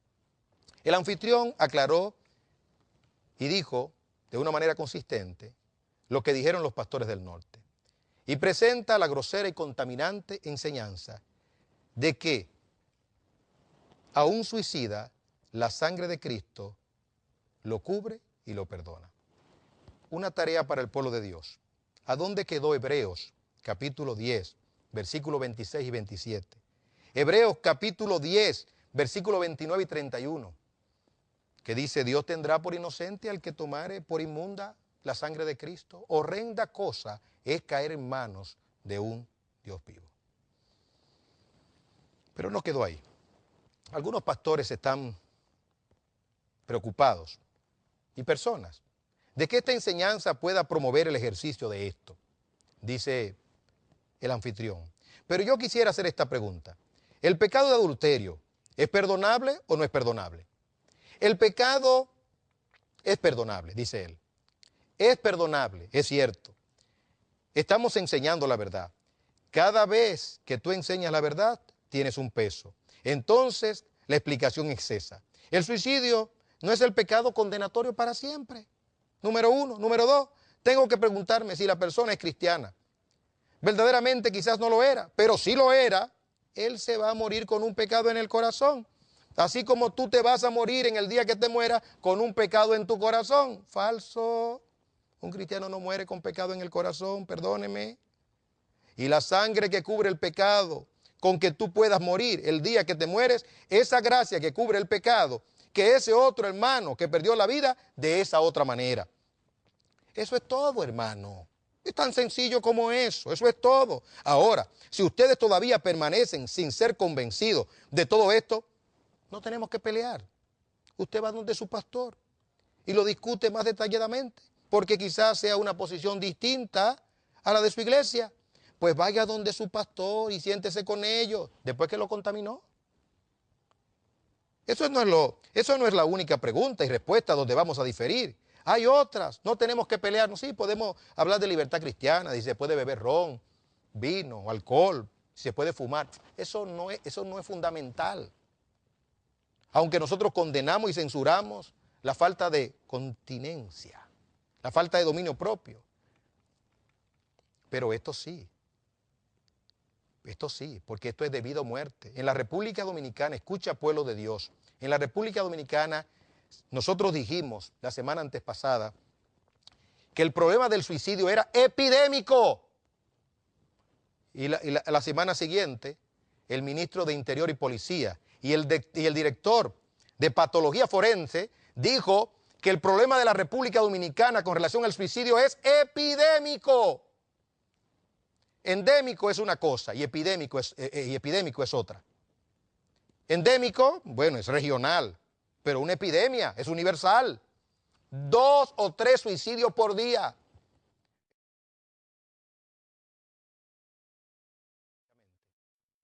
El anfitrión aclaró y dijo de una manera consistente lo que dijeron los pastores del norte y presenta la grosera y contaminante enseñanza de que a un suicida la sangre de Cristo lo cubre y lo perdona. Una tarea para el pueblo de Dios. ¿A dónde quedó Hebreos capítulo 10, versículos 26 y 27? Hebreos capítulo 10, versículos 29 y 31, que dice: Dios tendrá por inocente al que tomare por inmunda la sangre de Cristo. Horrenda cosa es caer en manos de un Dios vivo. Pero no quedó ahí. Algunos pastores están preocupados, y personas, de que esta enseñanza pueda promover el ejercicio de esto, dice el anfitrión. Pero yo quisiera hacer esta pregunta: ¿el pecado de adulterio es perdonable o no es perdonable? El pecado es perdonable, dice él. Es perdonable, es cierto. Estamos enseñando la verdad. Cada vez que tú enseñas la verdad, tienes un peso. Entonces, la explicación es esa. El suicidio no es el pecado condenatorio para siempre. Número uno. Número dos, tengo que preguntarme si la persona es cristiana. Verdaderamente quizás no lo era, pero si lo era, él se va a morir con un pecado en el corazón. Así como tú te vas a morir en el día que te mueras con un pecado en tu corazón. Falso. Un cristiano no muere con pecado en el corazón, perdóneme. Y la sangre que cubre el pecado, con que tú puedas morir el día que te mueres, esa gracia que cubre el pecado, que ese otro hermano que perdió la vida de esa otra manera. Eso es todo, hermano. Es tan sencillo como eso es todo. Ahora, si ustedes todavía permanecen sin ser convencidos de todo esto, no tenemos que pelear. Usted va donde su pastor y lo discute más detalladamente, porque quizás sea una posición distinta a la de su iglesia. Pues vaya donde su pastor y siéntese con ellos después que lo contaminó. Eso no es la única pregunta y respuesta donde vamos a diferir. Hay otras, no tenemos que pelearnos. Sí, podemos hablar de libertad cristiana, si se puede beber ron, vino, alcohol, si se puede fumar. Eso no es fundamental. Aunque nosotros condenamos y censuramos la falta de continencia, la falta de dominio propio. Pero esto sí, porque esto es debido a muerte. En la República Dominicana, escucha pueblo de Dios, en la República Dominicana nosotros dijimos la semana antepasada que el problema del suicidio era epidémico. Y la semana siguiente, el ministro de Interior y Policía y el director de Patología Forense dijo que el problema de la República Dominicana con relación al suicidio es epidémico. Endémico es una cosa y epidémico es otra. Endémico, bueno, es regional, pero una epidemia es universal. 2 o 3 suicidios por día.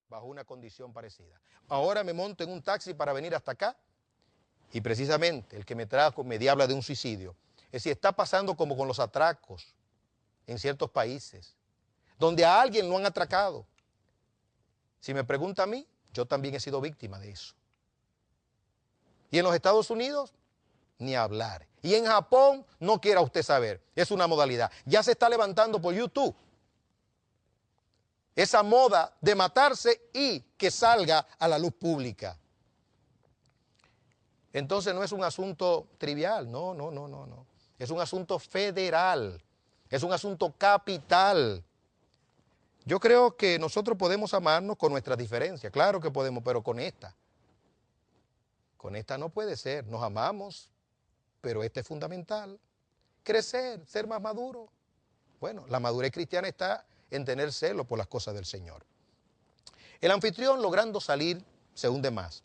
Bajo una condición parecida. Ahora me monto en un taxi para venir hasta acá y precisamente el que me trajo me habla de un suicidio. Es decir, está pasando como con los atracos en ciertos países, donde a alguien lo han atracado. Si me pregunta a mí, yo también he sido víctima de eso. Y en los Estados Unidos, ni hablar. Y en Japón, no quiera usted saber, es una modalidad. Ya se está levantando por YouTube esa moda de matarse y que salga a la luz pública. Entonces no es un asunto trivial, no. Es un asunto federal, es un asunto capital. Yo creo que nosotros podemos amarnos con nuestras diferencias, claro que podemos, pero con esta no puede ser. Nos amamos, pero esta es fundamental. Crecer, ser más maduro. Bueno, la madurez cristiana está en tener celo por las cosas del Señor. El anfitrión, logrando salir, se hunde más.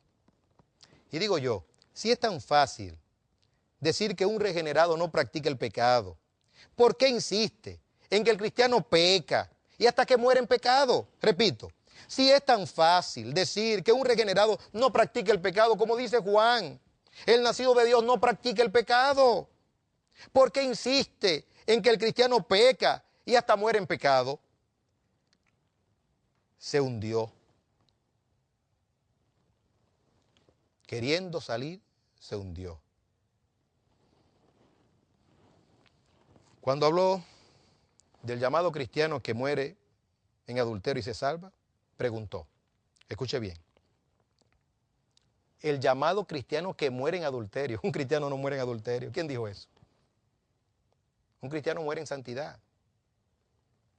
Y digo yo, si es tan fácil decir que un regenerado no practica el pecado, ¿por qué insiste en que el cristiano peca y hasta que muere en pecado? Repito, si es tan fácil decir que un regenerado no practica el pecado, como dice Juan, el nacido de Dios no practica el pecado, ¿por qué insiste en que el cristiano peca y hasta muere en pecado? Se hundió. Queriendo salir, se hundió. Cuando habló del llamado cristiano que muere en adulterio y se salva, preguntó, escuche bien, el llamado cristiano que muere en adulterio, un cristiano no muere en adulterio, ¿quién dijo eso? Un cristiano muere en santidad,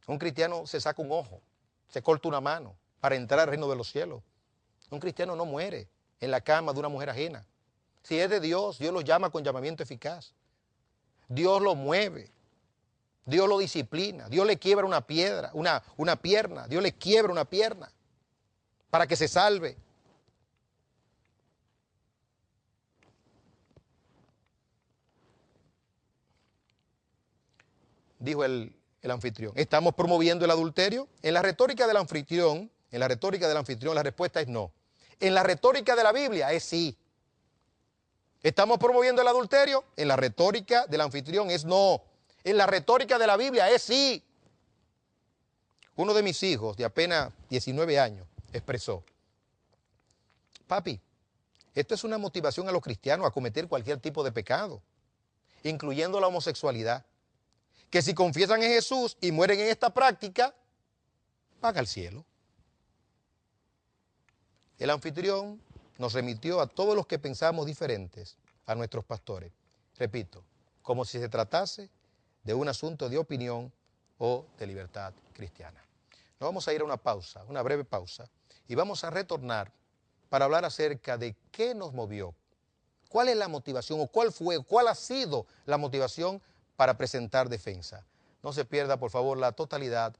un cristiano se saca un ojo, se corta una mano para entrar al reino de los cielos, un cristiano no muere en la cama de una mujer ajena, si es de Dios, Dios lo llama con llamamiento eficaz, Dios lo mueve, Dios lo disciplina, Dios le quiebra una piedra, una pierna, Dios le quiebra una pierna para que se salve. Dijo el anfitrión, ¿estamos promoviendo el adulterio? En la retórica del anfitrión, la respuesta es no. En la retórica de la Biblia es sí. ¿Estamos promoviendo el adulterio? En la retórica del anfitrión es no. En la retórica de la Biblia es sí. Uno de mis hijos, de apenas 19 años, expresó, papi, esto es una motivación a los cristianos a cometer cualquier tipo de pecado, incluyendo la homosexualidad, que si confiesan en Jesús y mueren en esta práctica, van al cielo. El anfitrión nos remitió a todos los que pensamos diferentes, a nuestros pastores, repito, como si se tratase de un asunto de opinión o de libertad cristiana. Nos vamos a ir a una pausa, una breve pausa, y vamos a retornar para hablar acerca de qué nos movió, cuál es la motivación o cuál ha sido la motivación para presentar defensa. No se pierda, por favor, la totalidad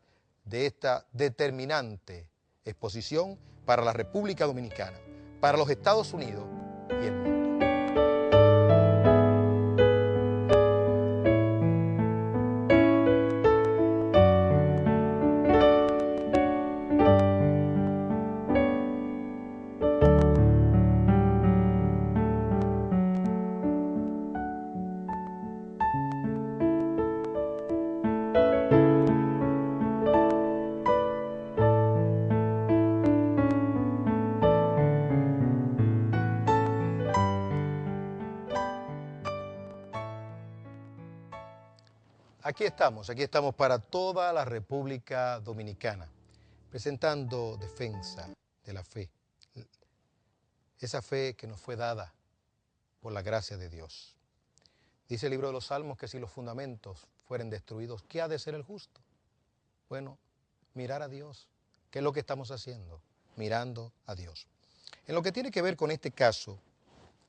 de esta determinante exposición para la República Dominicana, para los Estados Unidos y el mundo. Aquí estamos para toda la República Dominicana, presentando defensa de la fe, esa fe que nos fue dada por la gracia de Dios. Dice el libro de los Salmos que si los fundamentos fueren destruidos, ¿qué ha de ser el justo? Bueno, mirar a Dios. ¿Qué es lo que estamos haciendo? Mirando a Dios. En lo que tiene que ver con este caso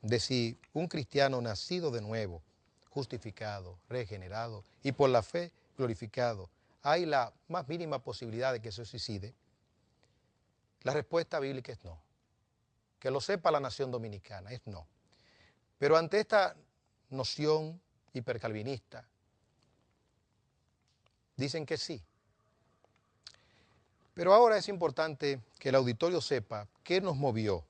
de si un cristiano nacido de nuevo, justificado, regenerado y por la fe glorificado, hay la más mínima posibilidad de que se suicide, la respuesta bíblica es no. Que lo sepa la nación dominicana, es no. Pero ante esta noción hipercalvinista, dicen que sí. Pero ahora es importante que el auditorio sepa qué nos movió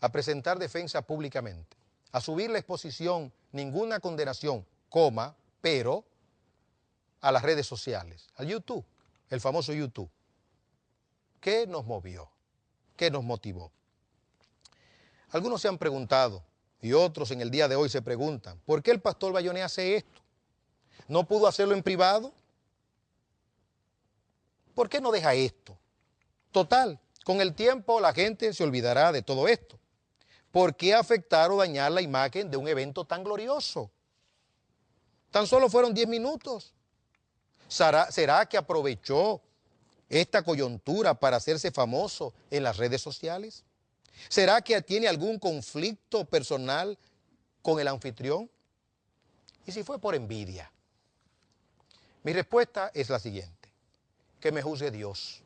a presentar defensa públicamente, a subir la exposición, ninguna condenación, pero a las redes sociales, al YouTube, el famoso YouTube. ¿Qué nos movió? ¿Qué nos motivó? Algunos se han preguntado, y otros en el día de hoy se preguntan, ¿por qué el pastor Bayonet hace esto? ¿No pudo hacerlo en privado? ¿Por qué no deja esto? Total, con el tiempo la gente se olvidará de todo esto. ¿Por qué afectar o dañar la imagen de un evento tan glorioso? Tan solo fueron 10 minutos. ¿Será que aprovechó esta coyuntura para hacerse famoso en las redes sociales? ¿Será que tiene algún conflicto personal con el anfitrión? ¿Y si fue por envidia? Mi respuesta es la siguiente: que me juzgue Dios,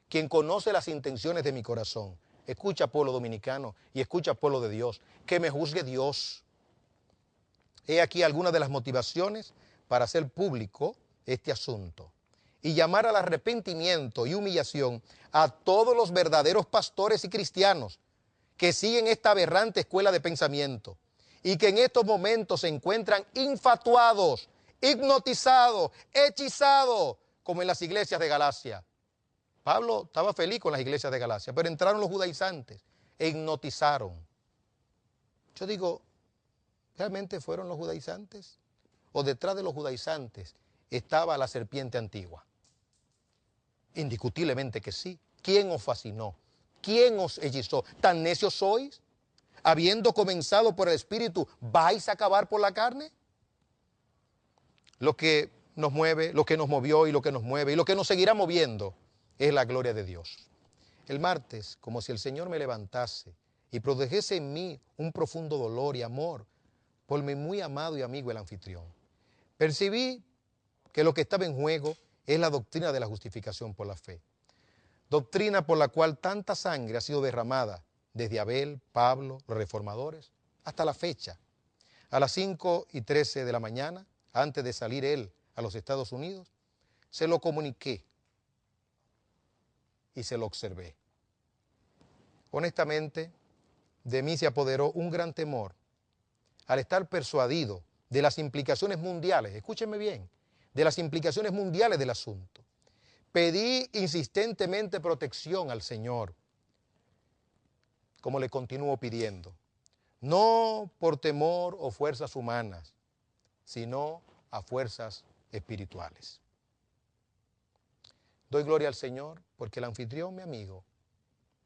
quien conoce las intenciones de mi corazón. Escucha, pueblo dominicano, y escucha, pueblo de Dios, que me juzgue Dios. He aquí algunas de las motivaciones para hacer público este asunto y llamar al arrepentimiento y humillación a todos los verdaderos pastores y cristianos que siguen esta aberrante escuela de pensamiento y que en estos momentos se encuentran infatuados, hipnotizados, hechizados, como en las iglesias de Galacia. Pablo estaba feliz con las iglesias de Galacia, pero entraron los judaizantes e hipnotizaron. Yo digo, ¿realmente fueron los judaizantes? o detrás de los judaizantes estaba la serpiente antigua? Indiscutiblemente que sí. ¿Quién os fascinó? ¿Quién os hechizó? ¿Tan necios sois? Habiendo comenzado por el Espíritu, ¿vais a acabar por la carne? Lo que nos mueve, lo que nos movió y lo que nos mueve y lo que nos seguirá moviendo es la gloria de Dios. El martes, como si el Señor me levantase y produjese en mí un profundo dolor y amor por mi muy amado y amigo el anfitrión, percibí que lo que estaba en juego es la doctrina de la justificación por la fe. Doctrina por la cual tanta sangre ha sido derramada desde Abel, Pablo, los reformadores, hasta la fecha. A las 5:13 de la mañana, antes de salir él a los Estados Unidos, se lo comuniqué y se lo observé. Honestamente, de mí se apoderó un gran temor al estar persuadido de las implicaciones mundiales, escúchenme bien, de las implicaciones mundiales del asunto. Pedí insistentemente protección al Señor, como le continúo pidiendo, no por temor o fuerzas humanas, sino a fuerzas espirituales. Doy gloria al Señor porque el anfitrión, mi amigo,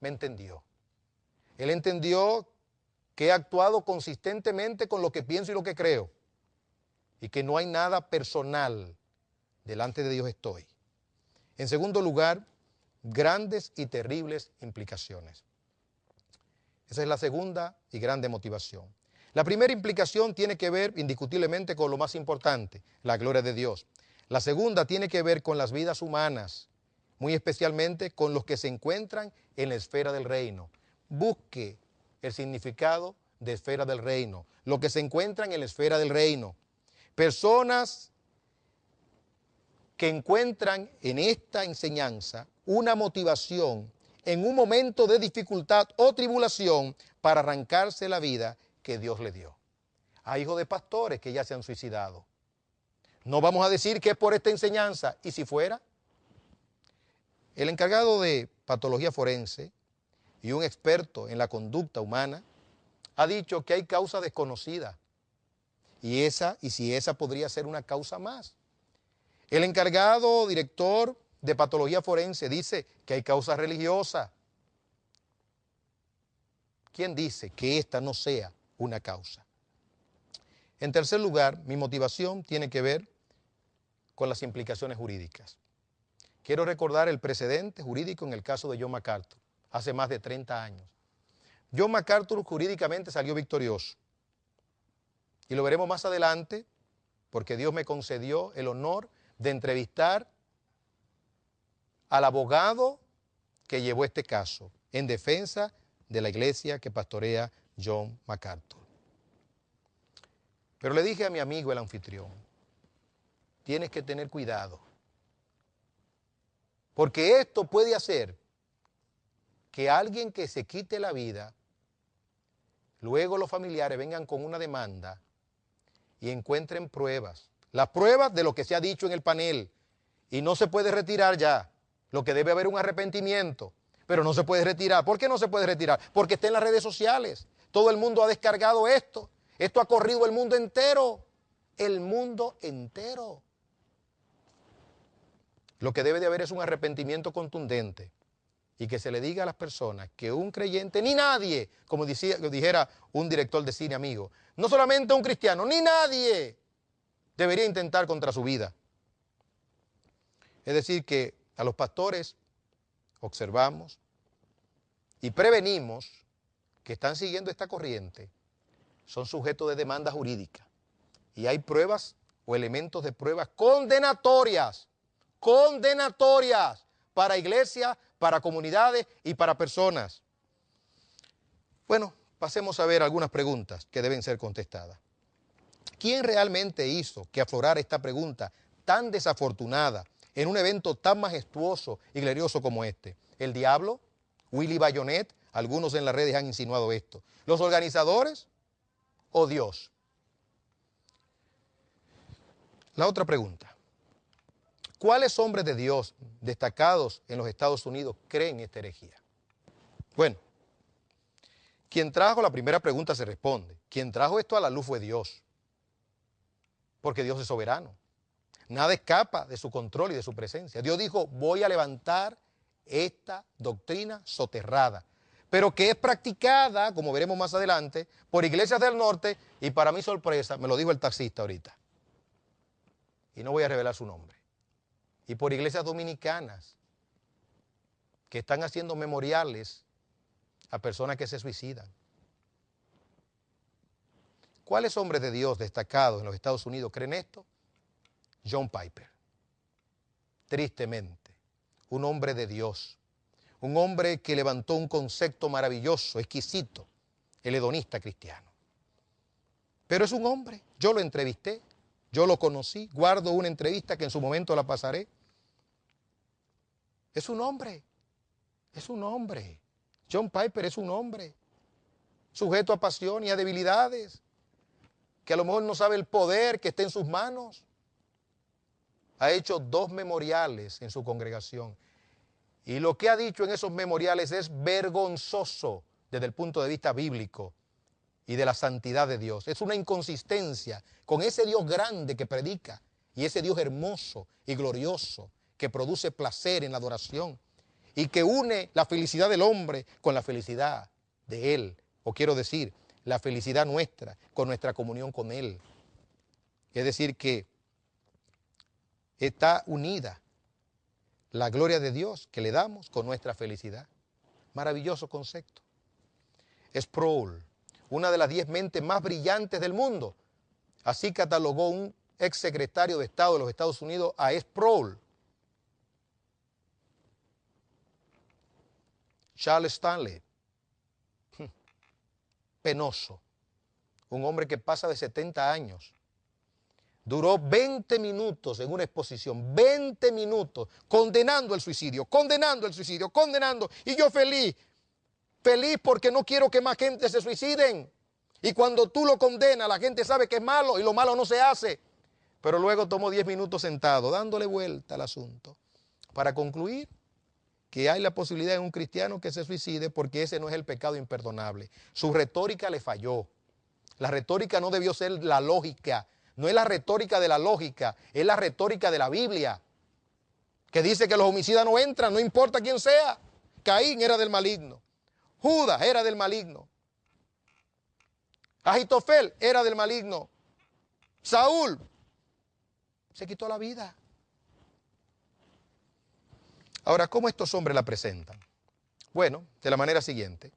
me entendió. Él entendió que he actuado consistentemente con lo que pienso y lo que creo, y que no hay nada personal, delante de Dios estoy. En segundo lugar, grandes y terribles implicaciones. Esa es la segunda y grande motivación. La primera implicación tiene que ver indiscutiblemente con lo más importante, la gloria de Dios. La segunda tiene que ver con las vidas humanas, muy especialmente con los que se encuentran en la esfera del reino. Busque el significado de esfera del reino, lo que se encuentran en la esfera del reino. Personas que encuentran en esta enseñanza una motivación en un momento de dificultad o tribulación para arrancarse la vida que Dios le dio. Hay hijos de pastores que ya se han suicidado. No vamos a decir que es por esta enseñanza, y si fuera. El encargado de patología forense y un experto en la conducta humana ha dicho que hay causa desconocida, y si esa podría ser una causa más. El encargado director de patología forense dice que hay causa religiosa. ¿Quién dice que esta no sea una causa? En tercer lugar, mi motivación tiene que ver con las implicaciones jurídicas. Quiero recordar el precedente jurídico en el caso de John MacArthur, hace más de 30 años. John MacArthur jurídicamente salió victorioso. Y lo veremos más adelante, porque Dios me concedió el honor de entrevistar al abogado que llevó este caso en defensa de la iglesia que pastorea John MacArthur. Pero le dije a mi amigo el anfitrión, tienes que tener cuidado, porque esto puede hacer que alguien que se quite la vida, luego los familiares vengan con una demanda y encuentren pruebas, las pruebas de lo que se ha dicho en el panel, y no se puede retirar ya. Lo que debe haber un arrepentimiento, pero no se puede retirar. ¿Por qué no se puede retirar? Porque está en las redes sociales. Todo el mundo ha descargado esto. Esto ha corrido el mundo entero. El mundo entero. Lo que debe de haber es un arrepentimiento contundente y que se le diga a las personas que un creyente, ni nadie, como dijera un director de cine amigo, no solamente un cristiano, ni nadie debería intentar contra su vida. Es decir, que a los pastores observamos y prevenimos que están siguiendo esta corriente, son sujetos de demanda jurídica. Y hay pruebas o elementos de pruebas condenatorias para iglesias, para comunidades y para personas. Bueno, pasemos a ver algunas preguntas que deben ser contestadas. ¿Quién realmente hizo que aflorara esta pregunta tan desafortunada en un evento tan majestuoso y glorioso como este? ¿El diablo? ¿Willy Bayonet? Algunos en las redes han insinuado esto. ¿Los organizadores o Dios? La otra pregunta. ¿Cuáles hombres de Dios destacados en los Estados Unidos creen esta herejía? Bueno, quien trajo la primera pregunta se responde. Quien trajo esto a la luz fue Dios. porque Dios es soberano. Nada escapa de su control y de su presencia. Dios dijo, voy a levantar esta doctrina soterrada, pero que es practicada, como veremos más adelante, por iglesias del norte, y para mi sorpresa, me lo dijo el taxista ahorita, y no voy a revelar su nombre, y por iglesias dominicanas, que están haciendo memoriales a personas que se suicidan. ¿Cuáles hombres de Dios destacados en los Estados Unidos creen esto? John Piper, tristemente, un hombre de Dios, un hombre que levantó un concepto maravilloso, exquisito, el hedonista cristiano. Pero es un hombre, yo lo entrevisté, yo lo conocí, guardo una entrevista que en su momento la pasaré. Es un hombre, es un hombre. John Piper es un hombre, sujeto a pasión y a debilidades, que a lo mejor no sabe el poder que está en sus manos. Ha hecho 2 memoriales en su congregación. Y lo que ha dicho en esos memoriales es vergonzoso desde el punto de vista bíblico y de la santidad de Dios. Es una inconsistencia con ese Dios grande que predica y ese Dios hermoso y glorioso que produce placer en la adoración y que une la felicidad del hombre con la felicidad de Él. O quiero decir, la felicidad nuestra con nuestra comunión con Él. Es decir, que está unida la gloria de Dios que le damos con nuestra felicidad. Maravilloso concepto. Sproul, una de las 10 mentes más brillantes del mundo. Así catalogó un exsecretario de Estado de los Estados Unidos a Sproul. Charles Stanley, penoso, un hombre que pasa de 70 años. Duró 20 minutos en una exposición, 20 minutos, condenando el suicidio, condenando, y yo feliz porque no quiero que más gente se suiciden. Y cuando tú lo condenas, la gente sabe que es malo y lo malo no se hace. Pero luego tomó 10 minutos sentado, dándole vuelta al asunto, para concluir que hay la posibilidad de un cristiano que se suicide porque ese no es el pecado imperdonable. Su retórica le falló. La retórica no debió ser la lógica. No es la retórica de la lógica, es la retórica de la Biblia, que dice que los homicidas no entran, no importa quién sea. Caín era del maligno, Judas era del maligno, Ahitofel era del maligno, Saúl se quitó la vida. Ahora, ¿cómo estos hombres la presentan? Bueno, de la manera siguiente,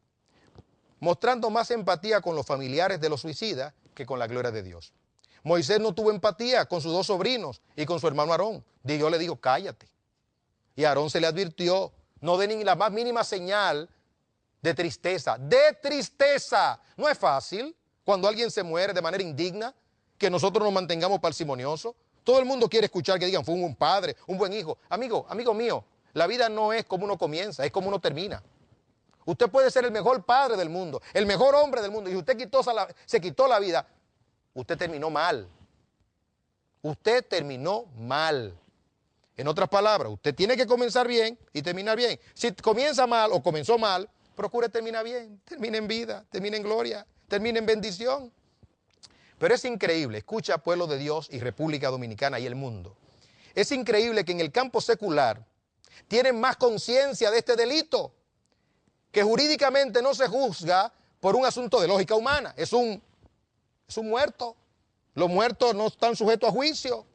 mostrando más empatía con los familiares de los suicidas que con la gloria de Dios. Moisés no tuvo empatía con sus 2 sobrinos y con su hermano Aarón. Dios le dijo, cállate. Y a Aarón se le advirtió, no dé ni la más mínima señal de tristeza. ¡De tristeza! No es fácil cuando alguien se muere de manera indigna que nosotros nos mantengamos parsimoniosos. Todo el mundo quiere escuchar que digan, fue un buen padre, un buen hijo. Amigo mío, la vida no es como uno comienza, es como uno termina. Usted puede ser el mejor padre del mundo, el mejor hombre del mundo, y usted se quitó la vida. Usted terminó mal. Usted terminó mal. En otras palabras, usted tiene que comenzar bien y terminar bien. Si comienza mal o comenzó mal, procure terminar bien. Termine en vida, termine en gloria, termine en bendición. Pero es increíble, escucha pueblo de Dios y República Dominicana y el mundo. Es increíble que en el campo secular tienen más conciencia de este delito, que jurídicamente no se juzga por un asunto de lógica humana. Es un muerto. Los muertos no están sujetos a juicio.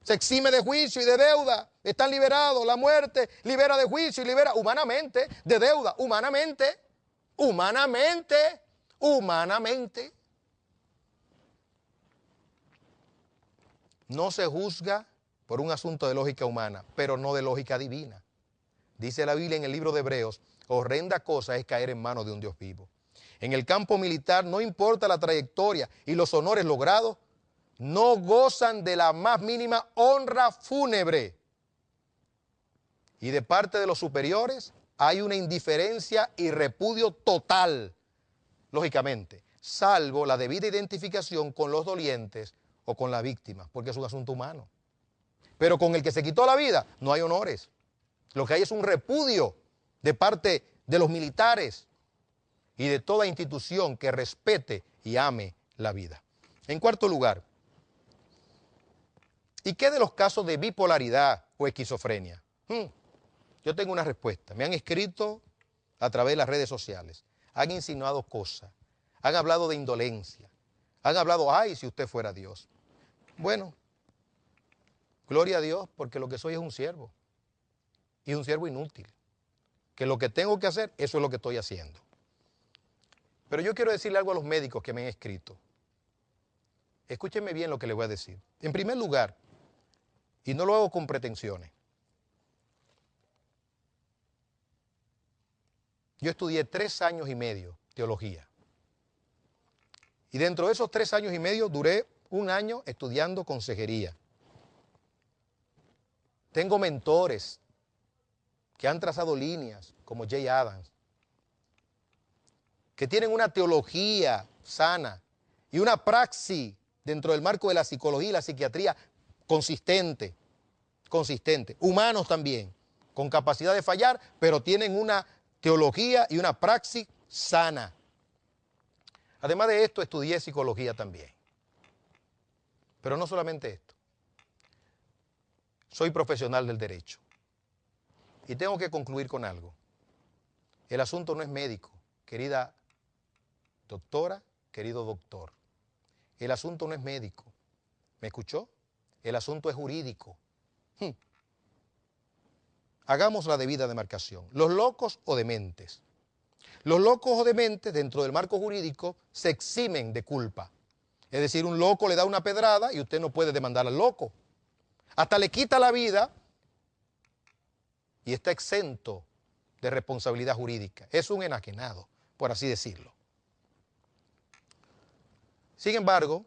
Se exime de juicio y de deuda. Están liberados. La muerte libera de juicio y libera humanamente de deuda. Humanamente. No se juzga por un asunto de lógica humana, pero no de lógica divina. Dice la Biblia en el libro de Hebreos, horrenda cosa es caer en manos de un Dios vivo. En el campo militar no importa la trayectoria y los honores logrados, no gozan de la más mínima honra fúnebre. Y de parte de los superiores hay una indiferencia y repudio total, lógicamente, salvo la debida identificación con los dolientes o con la víctima, porque es un asunto humano. Pero con el que se quitó la vida no hay honores. Lo que hay es un repudio de parte de los militares y de toda institución que respete y ame la vida. En cuarto lugar, ¿Y qué de los casos de bipolaridad o esquizofrenia? Yo tengo una respuesta. Me han escrito a través de las redes sociales, han insinuado cosas, han hablado de indolencia, han hablado, ay, si usted fuera Dios. Bueno, gloria a Dios, porque lo que soy es un siervo, y un siervo inútil, que lo que tengo que hacer, eso es lo que estoy haciendo. Pero yo quiero decirle algo a los médicos que me han escrito. Escúchenme bien lo que les voy a decir. En primer lugar, y no lo hago con pretensiones, yo estudié 3 años y medio teología. Y dentro de esos 3 años y medio duré 1 año estudiando consejería. Tengo mentores que han trazado líneas, como Jay Adams, que tienen una teología sana y una praxis dentro del marco de la psicología y la psiquiatría consistente. Humanos también, con capacidad de fallar, pero tienen una teología y una praxis sana. Además de esto, estudié psicología también. Pero no solamente esto. Soy profesional del derecho. Y tengo que concluir con algo. El asunto no es médico, querida doctora, querido doctor. El asunto no es médico. ¿Me escuchó? El asunto es jurídico. Hagamos la debida demarcación. Los locos o dementes. Los locos o dementes, dentro del marco jurídico, se eximen de culpa. Es decir, un loco le da una pedrada y usted no puede demandar al loco. Hasta le quita la vida y está exento de responsabilidad jurídica. Es un enajenado, por así decirlo. Sin embargo,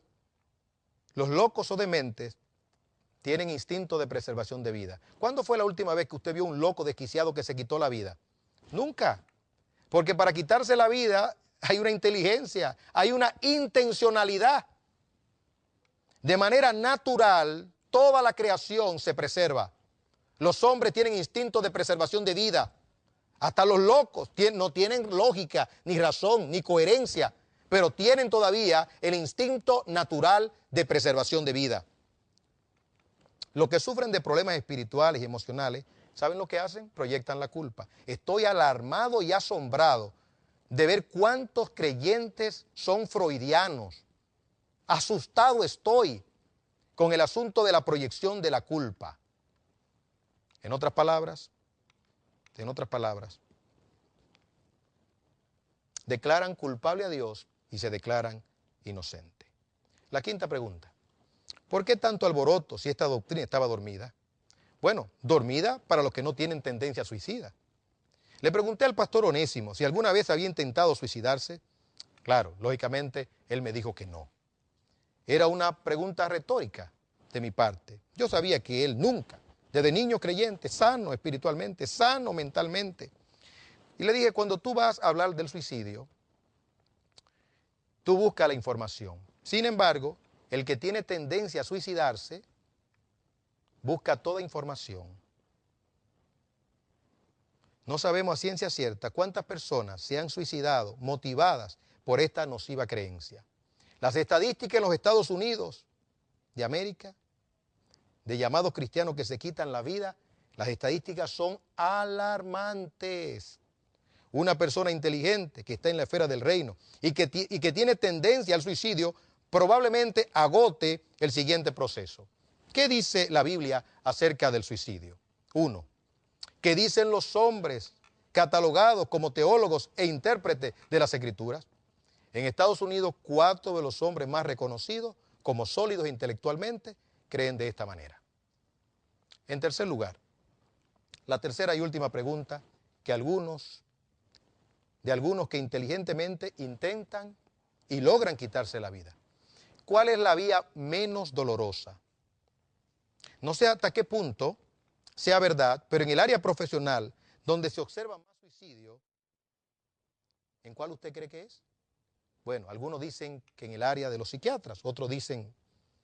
los locos o dementes tienen instinto de preservación de vida. ¿Cuándo fue la última vez que usted vio un loco desquiciado que se quitó la vida? Nunca. Porque para quitarse la vida hay una inteligencia, hay una intencionalidad. De manera natural, toda la creación se preserva. Los hombres tienen instinto de preservación de vida. Hasta los locos no tienen lógica, ni razón, ni coherencia, pero tienen todavía el instinto natural de preservación de vida. Los que sufren de problemas espirituales y emocionales, ¿saben lo que hacen? Proyectan la culpa. Estoy alarmado y asombrado de ver cuántos creyentes son freudianos. Asustado estoy con el asunto de la proyección de la culpa. En otras palabras, declaran culpable a Dios y se declaran inocente. La quinta pregunta. ¿Por qué tanto alboroto si esta doctrina estaba dormida? Bueno, dormida para los que no tienen tendencia suicida. Le pregunté al pastor Onésimo si alguna vez había intentado suicidarse. Claro, lógicamente, él me dijo que no. Era una pregunta retórica de mi parte. Yo sabía que él nunca, desde niño creyente, sano espiritualmente, sano mentalmente. Y le dije, cuando tú vas a hablar del suicidio, tú buscas la información. Sin embargo, el que tiene tendencia a suicidarse, busca toda información. No sabemos a ciencia cierta cuántas personas se han suicidado motivadas por esta nociva creencia. Las estadísticas en los Estados Unidos de América, de llamados cristianos que se quitan la vida, las estadísticas son alarmantes. Una persona inteligente que está en la esfera del reino y que tiene tendencia al suicidio, probablemente agote el siguiente proceso. ¿Qué dice la Biblia acerca del suicidio? 1. ¿Qué dicen los hombres catalogados como teólogos e intérpretes de las Escrituras? En Estados Unidos, 4 de los hombres más reconocidos como sólidos intelectualmente creen de esta manera. En tercer lugar, la tercera y última pregunta de algunos que inteligentemente intentan y logran quitarse la vida. ¿Cuál es la vía menos dolorosa? No sé hasta qué punto sea verdad, pero en el área profesional, donde se observa más suicidio, ¿en cuál usted cree que es? Bueno, algunos dicen que en el área de los psiquiatras, otros dicen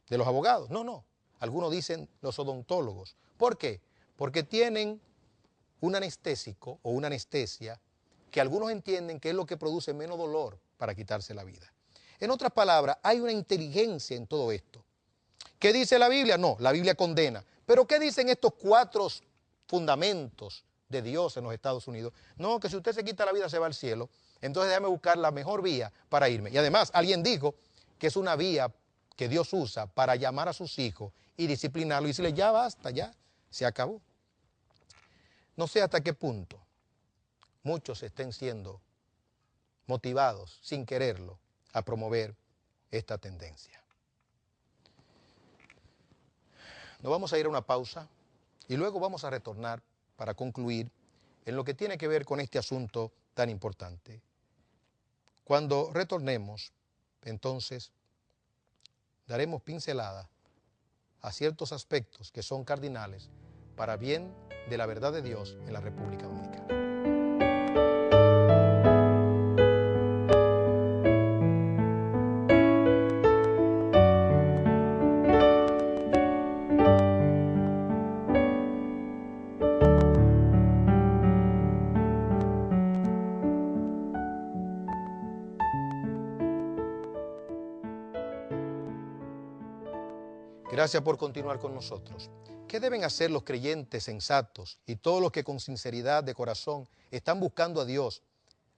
de los abogados. No, algunos dicen los odontólogos. ¿Por qué? Porque tienen un anestésico o una anestesia que algunos entienden que es lo que produce menos dolor para quitarse la vida. En otras palabras, hay una inteligencia en todo esto, ¿Qué dice la Biblia? No, la Biblia condena. Pero ¿qué dicen estos 4 fundamentos de Dios en los Estados Unidos? No, que si usted se quita la vida se va al cielo. Entonces déjame buscar la mejor vía para irme. Y además, alguien dijo que es una vía que Dios usa para llamar a sus hijos y disciplinarlos y decirles, ya basta, ya, se acabó. No sé hasta qué punto muchos estén siendo motivados, sin quererlo, a promover esta tendencia. Nos vamos a ir a una pausa y luego vamos a retornar para concluir en lo que tiene que ver con este asunto tan importante. Cuando retornemos, entonces, daremos pinceladas a ciertos aspectos que son cardinales para bien de la verdad de Dios en la República Dominicana. Gracias por continuar con nosotros. ¿Qué deben hacer los creyentes sensatos y todos los que con sinceridad de corazón están buscando a Dios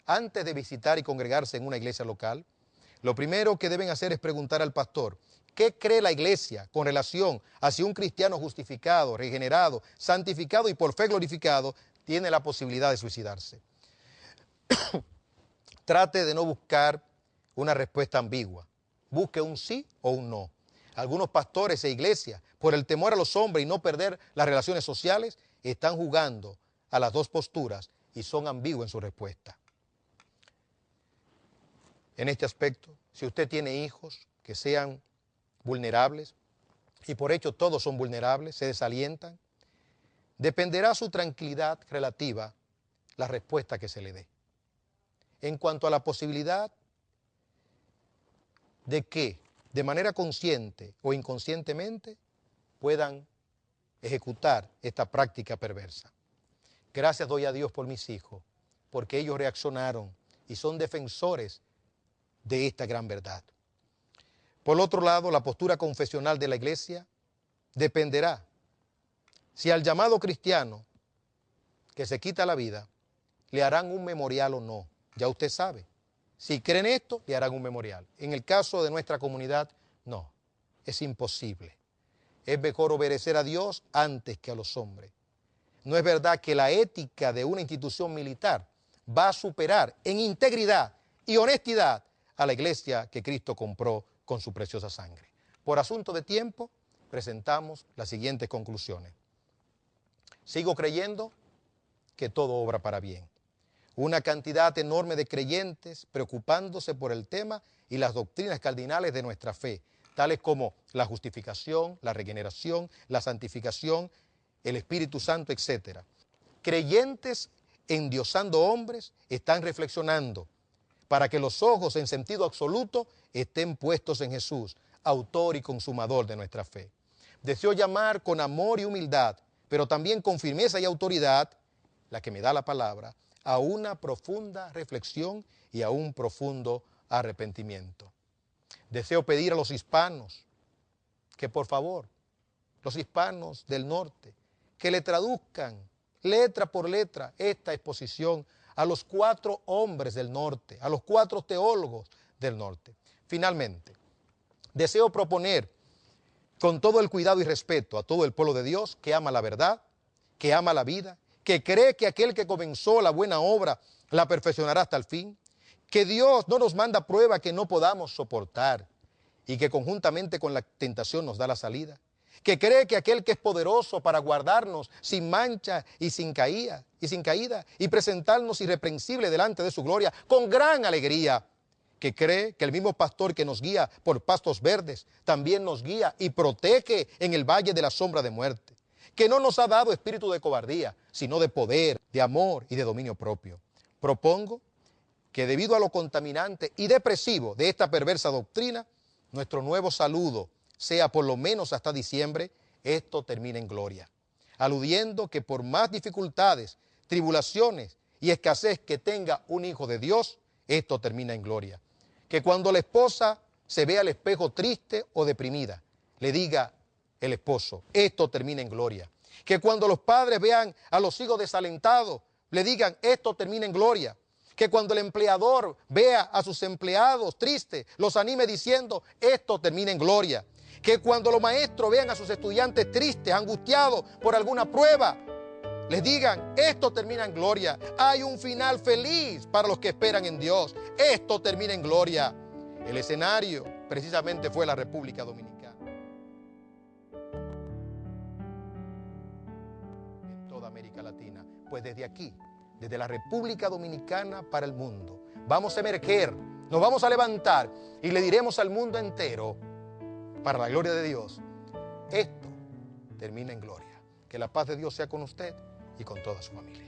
antes de visitar y congregarse en una iglesia local? Lo primero que deben hacer es preguntar al pastor, ¿qué cree la iglesia con relación a si un cristiano justificado, regenerado, santificado y por fe glorificado tiene la posibilidad de suicidarse? Trate de no buscar una respuesta ambigua. Busque un sí o un no. Algunos pastores e iglesias, por el temor a los hombres y no perder las relaciones sociales, están jugando a las dos posturas y son ambiguos en su respuesta. En este aspecto, si usted tiene hijos que sean vulnerables, y por hecho todos son vulnerables, se desalientan, dependerá su tranquilidad relativa la respuesta que se le dé. En cuanto a la posibilidad de que de manera consciente o inconscientemente puedan ejecutar esta práctica perversa. Gracias doy a Dios por mis hijos, porque ellos reaccionaron y son defensores de esta gran verdad. Por otro lado, la postura confesional de la iglesia dependerá si al llamado cristiano que se quita la vida le harán un memorial o no. Ya usted sabe. Si creen esto, le harán un memorial. En el caso de nuestra comunidad, no, es imposible. Es mejor obedecer a Dios antes que a los hombres. No es verdad que la ética de una institución militar va a superar en integridad y honestidad a la iglesia que Cristo compró con su preciosa sangre. Por asunto de tiempo, presentamos las siguientes conclusiones. Sigo creyendo que todo obra para bien. Una cantidad enorme de creyentes preocupándose por el tema y las doctrinas cardinales de nuestra fe, tales como la justificación, la regeneración, la santificación, el Espíritu Santo, etc. Creyentes endiosando hombres están reflexionando para que los ojos en sentido absoluto estén puestos en Jesús, autor y consumador de nuestra fe. Deseo llamar con amor y humildad, pero también con firmeza y autoridad, la que me da la palabra, a una profunda reflexión y a un profundo arrepentimiento. Deseo pedir a los hispanos que por favor, los hispanos del norte, que le traduzcan letra por letra esta exposición a los 4 hombres del norte, a los 4 teólogos del norte. Finalmente, deseo proponer con todo el cuidado y respeto a todo el pueblo de Dios que ama la verdad, que ama la vida, que cree que aquel que comenzó la buena obra la perfeccionará hasta el fin, que Dios no nos manda prueba que no podamos soportar y que conjuntamente con la tentación nos da la salida, que cree que aquel que es poderoso para guardarnos sin mancha y sin caída y presentarnos irreprensible delante de su gloria con gran alegría, que cree que el mismo pastor que nos guía por pastos verdes también nos guía y protege en el valle de la sombra de muerte, que no nos ha dado espíritu de cobardía, sino de poder, de amor y de dominio propio. Propongo que debido a lo contaminante y depresivo de esta perversa doctrina, nuestro nuevo saludo sea por lo menos hasta diciembre, esto termine en gloria, aludiendo que por más dificultades, tribulaciones y escasez que tenga un hijo de Dios, esto termina en gloria. Que cuando la esposa se vea al espejo triste o deprimida, le diga el esposo, esto termina en gloria. Que cuando los padres vean a los hijos desalentados, le digan, esto termina en gloria. Que cuando el empleador vea a sus empleados tristes, los anime diciendo, esto termina en gloria. Que cuando los maestros vean a sus estudiantes tristes, angustiados por alguna prueba, les digan, esto termina en gloria. Hay un final feliz para los que esperan en Dios. Esto termina en gloria. El escenario precisamente fue la República Dominicana. En toda América Latina. Pues desde aquí, desde la República Dominicana para el mundo, vamos a emerger, nos vamos a levantar y le diremos al mundo entero, para la gloria de Dios, esto termina en gloria. Que la paz de Dios sea con usted y con toda su familia.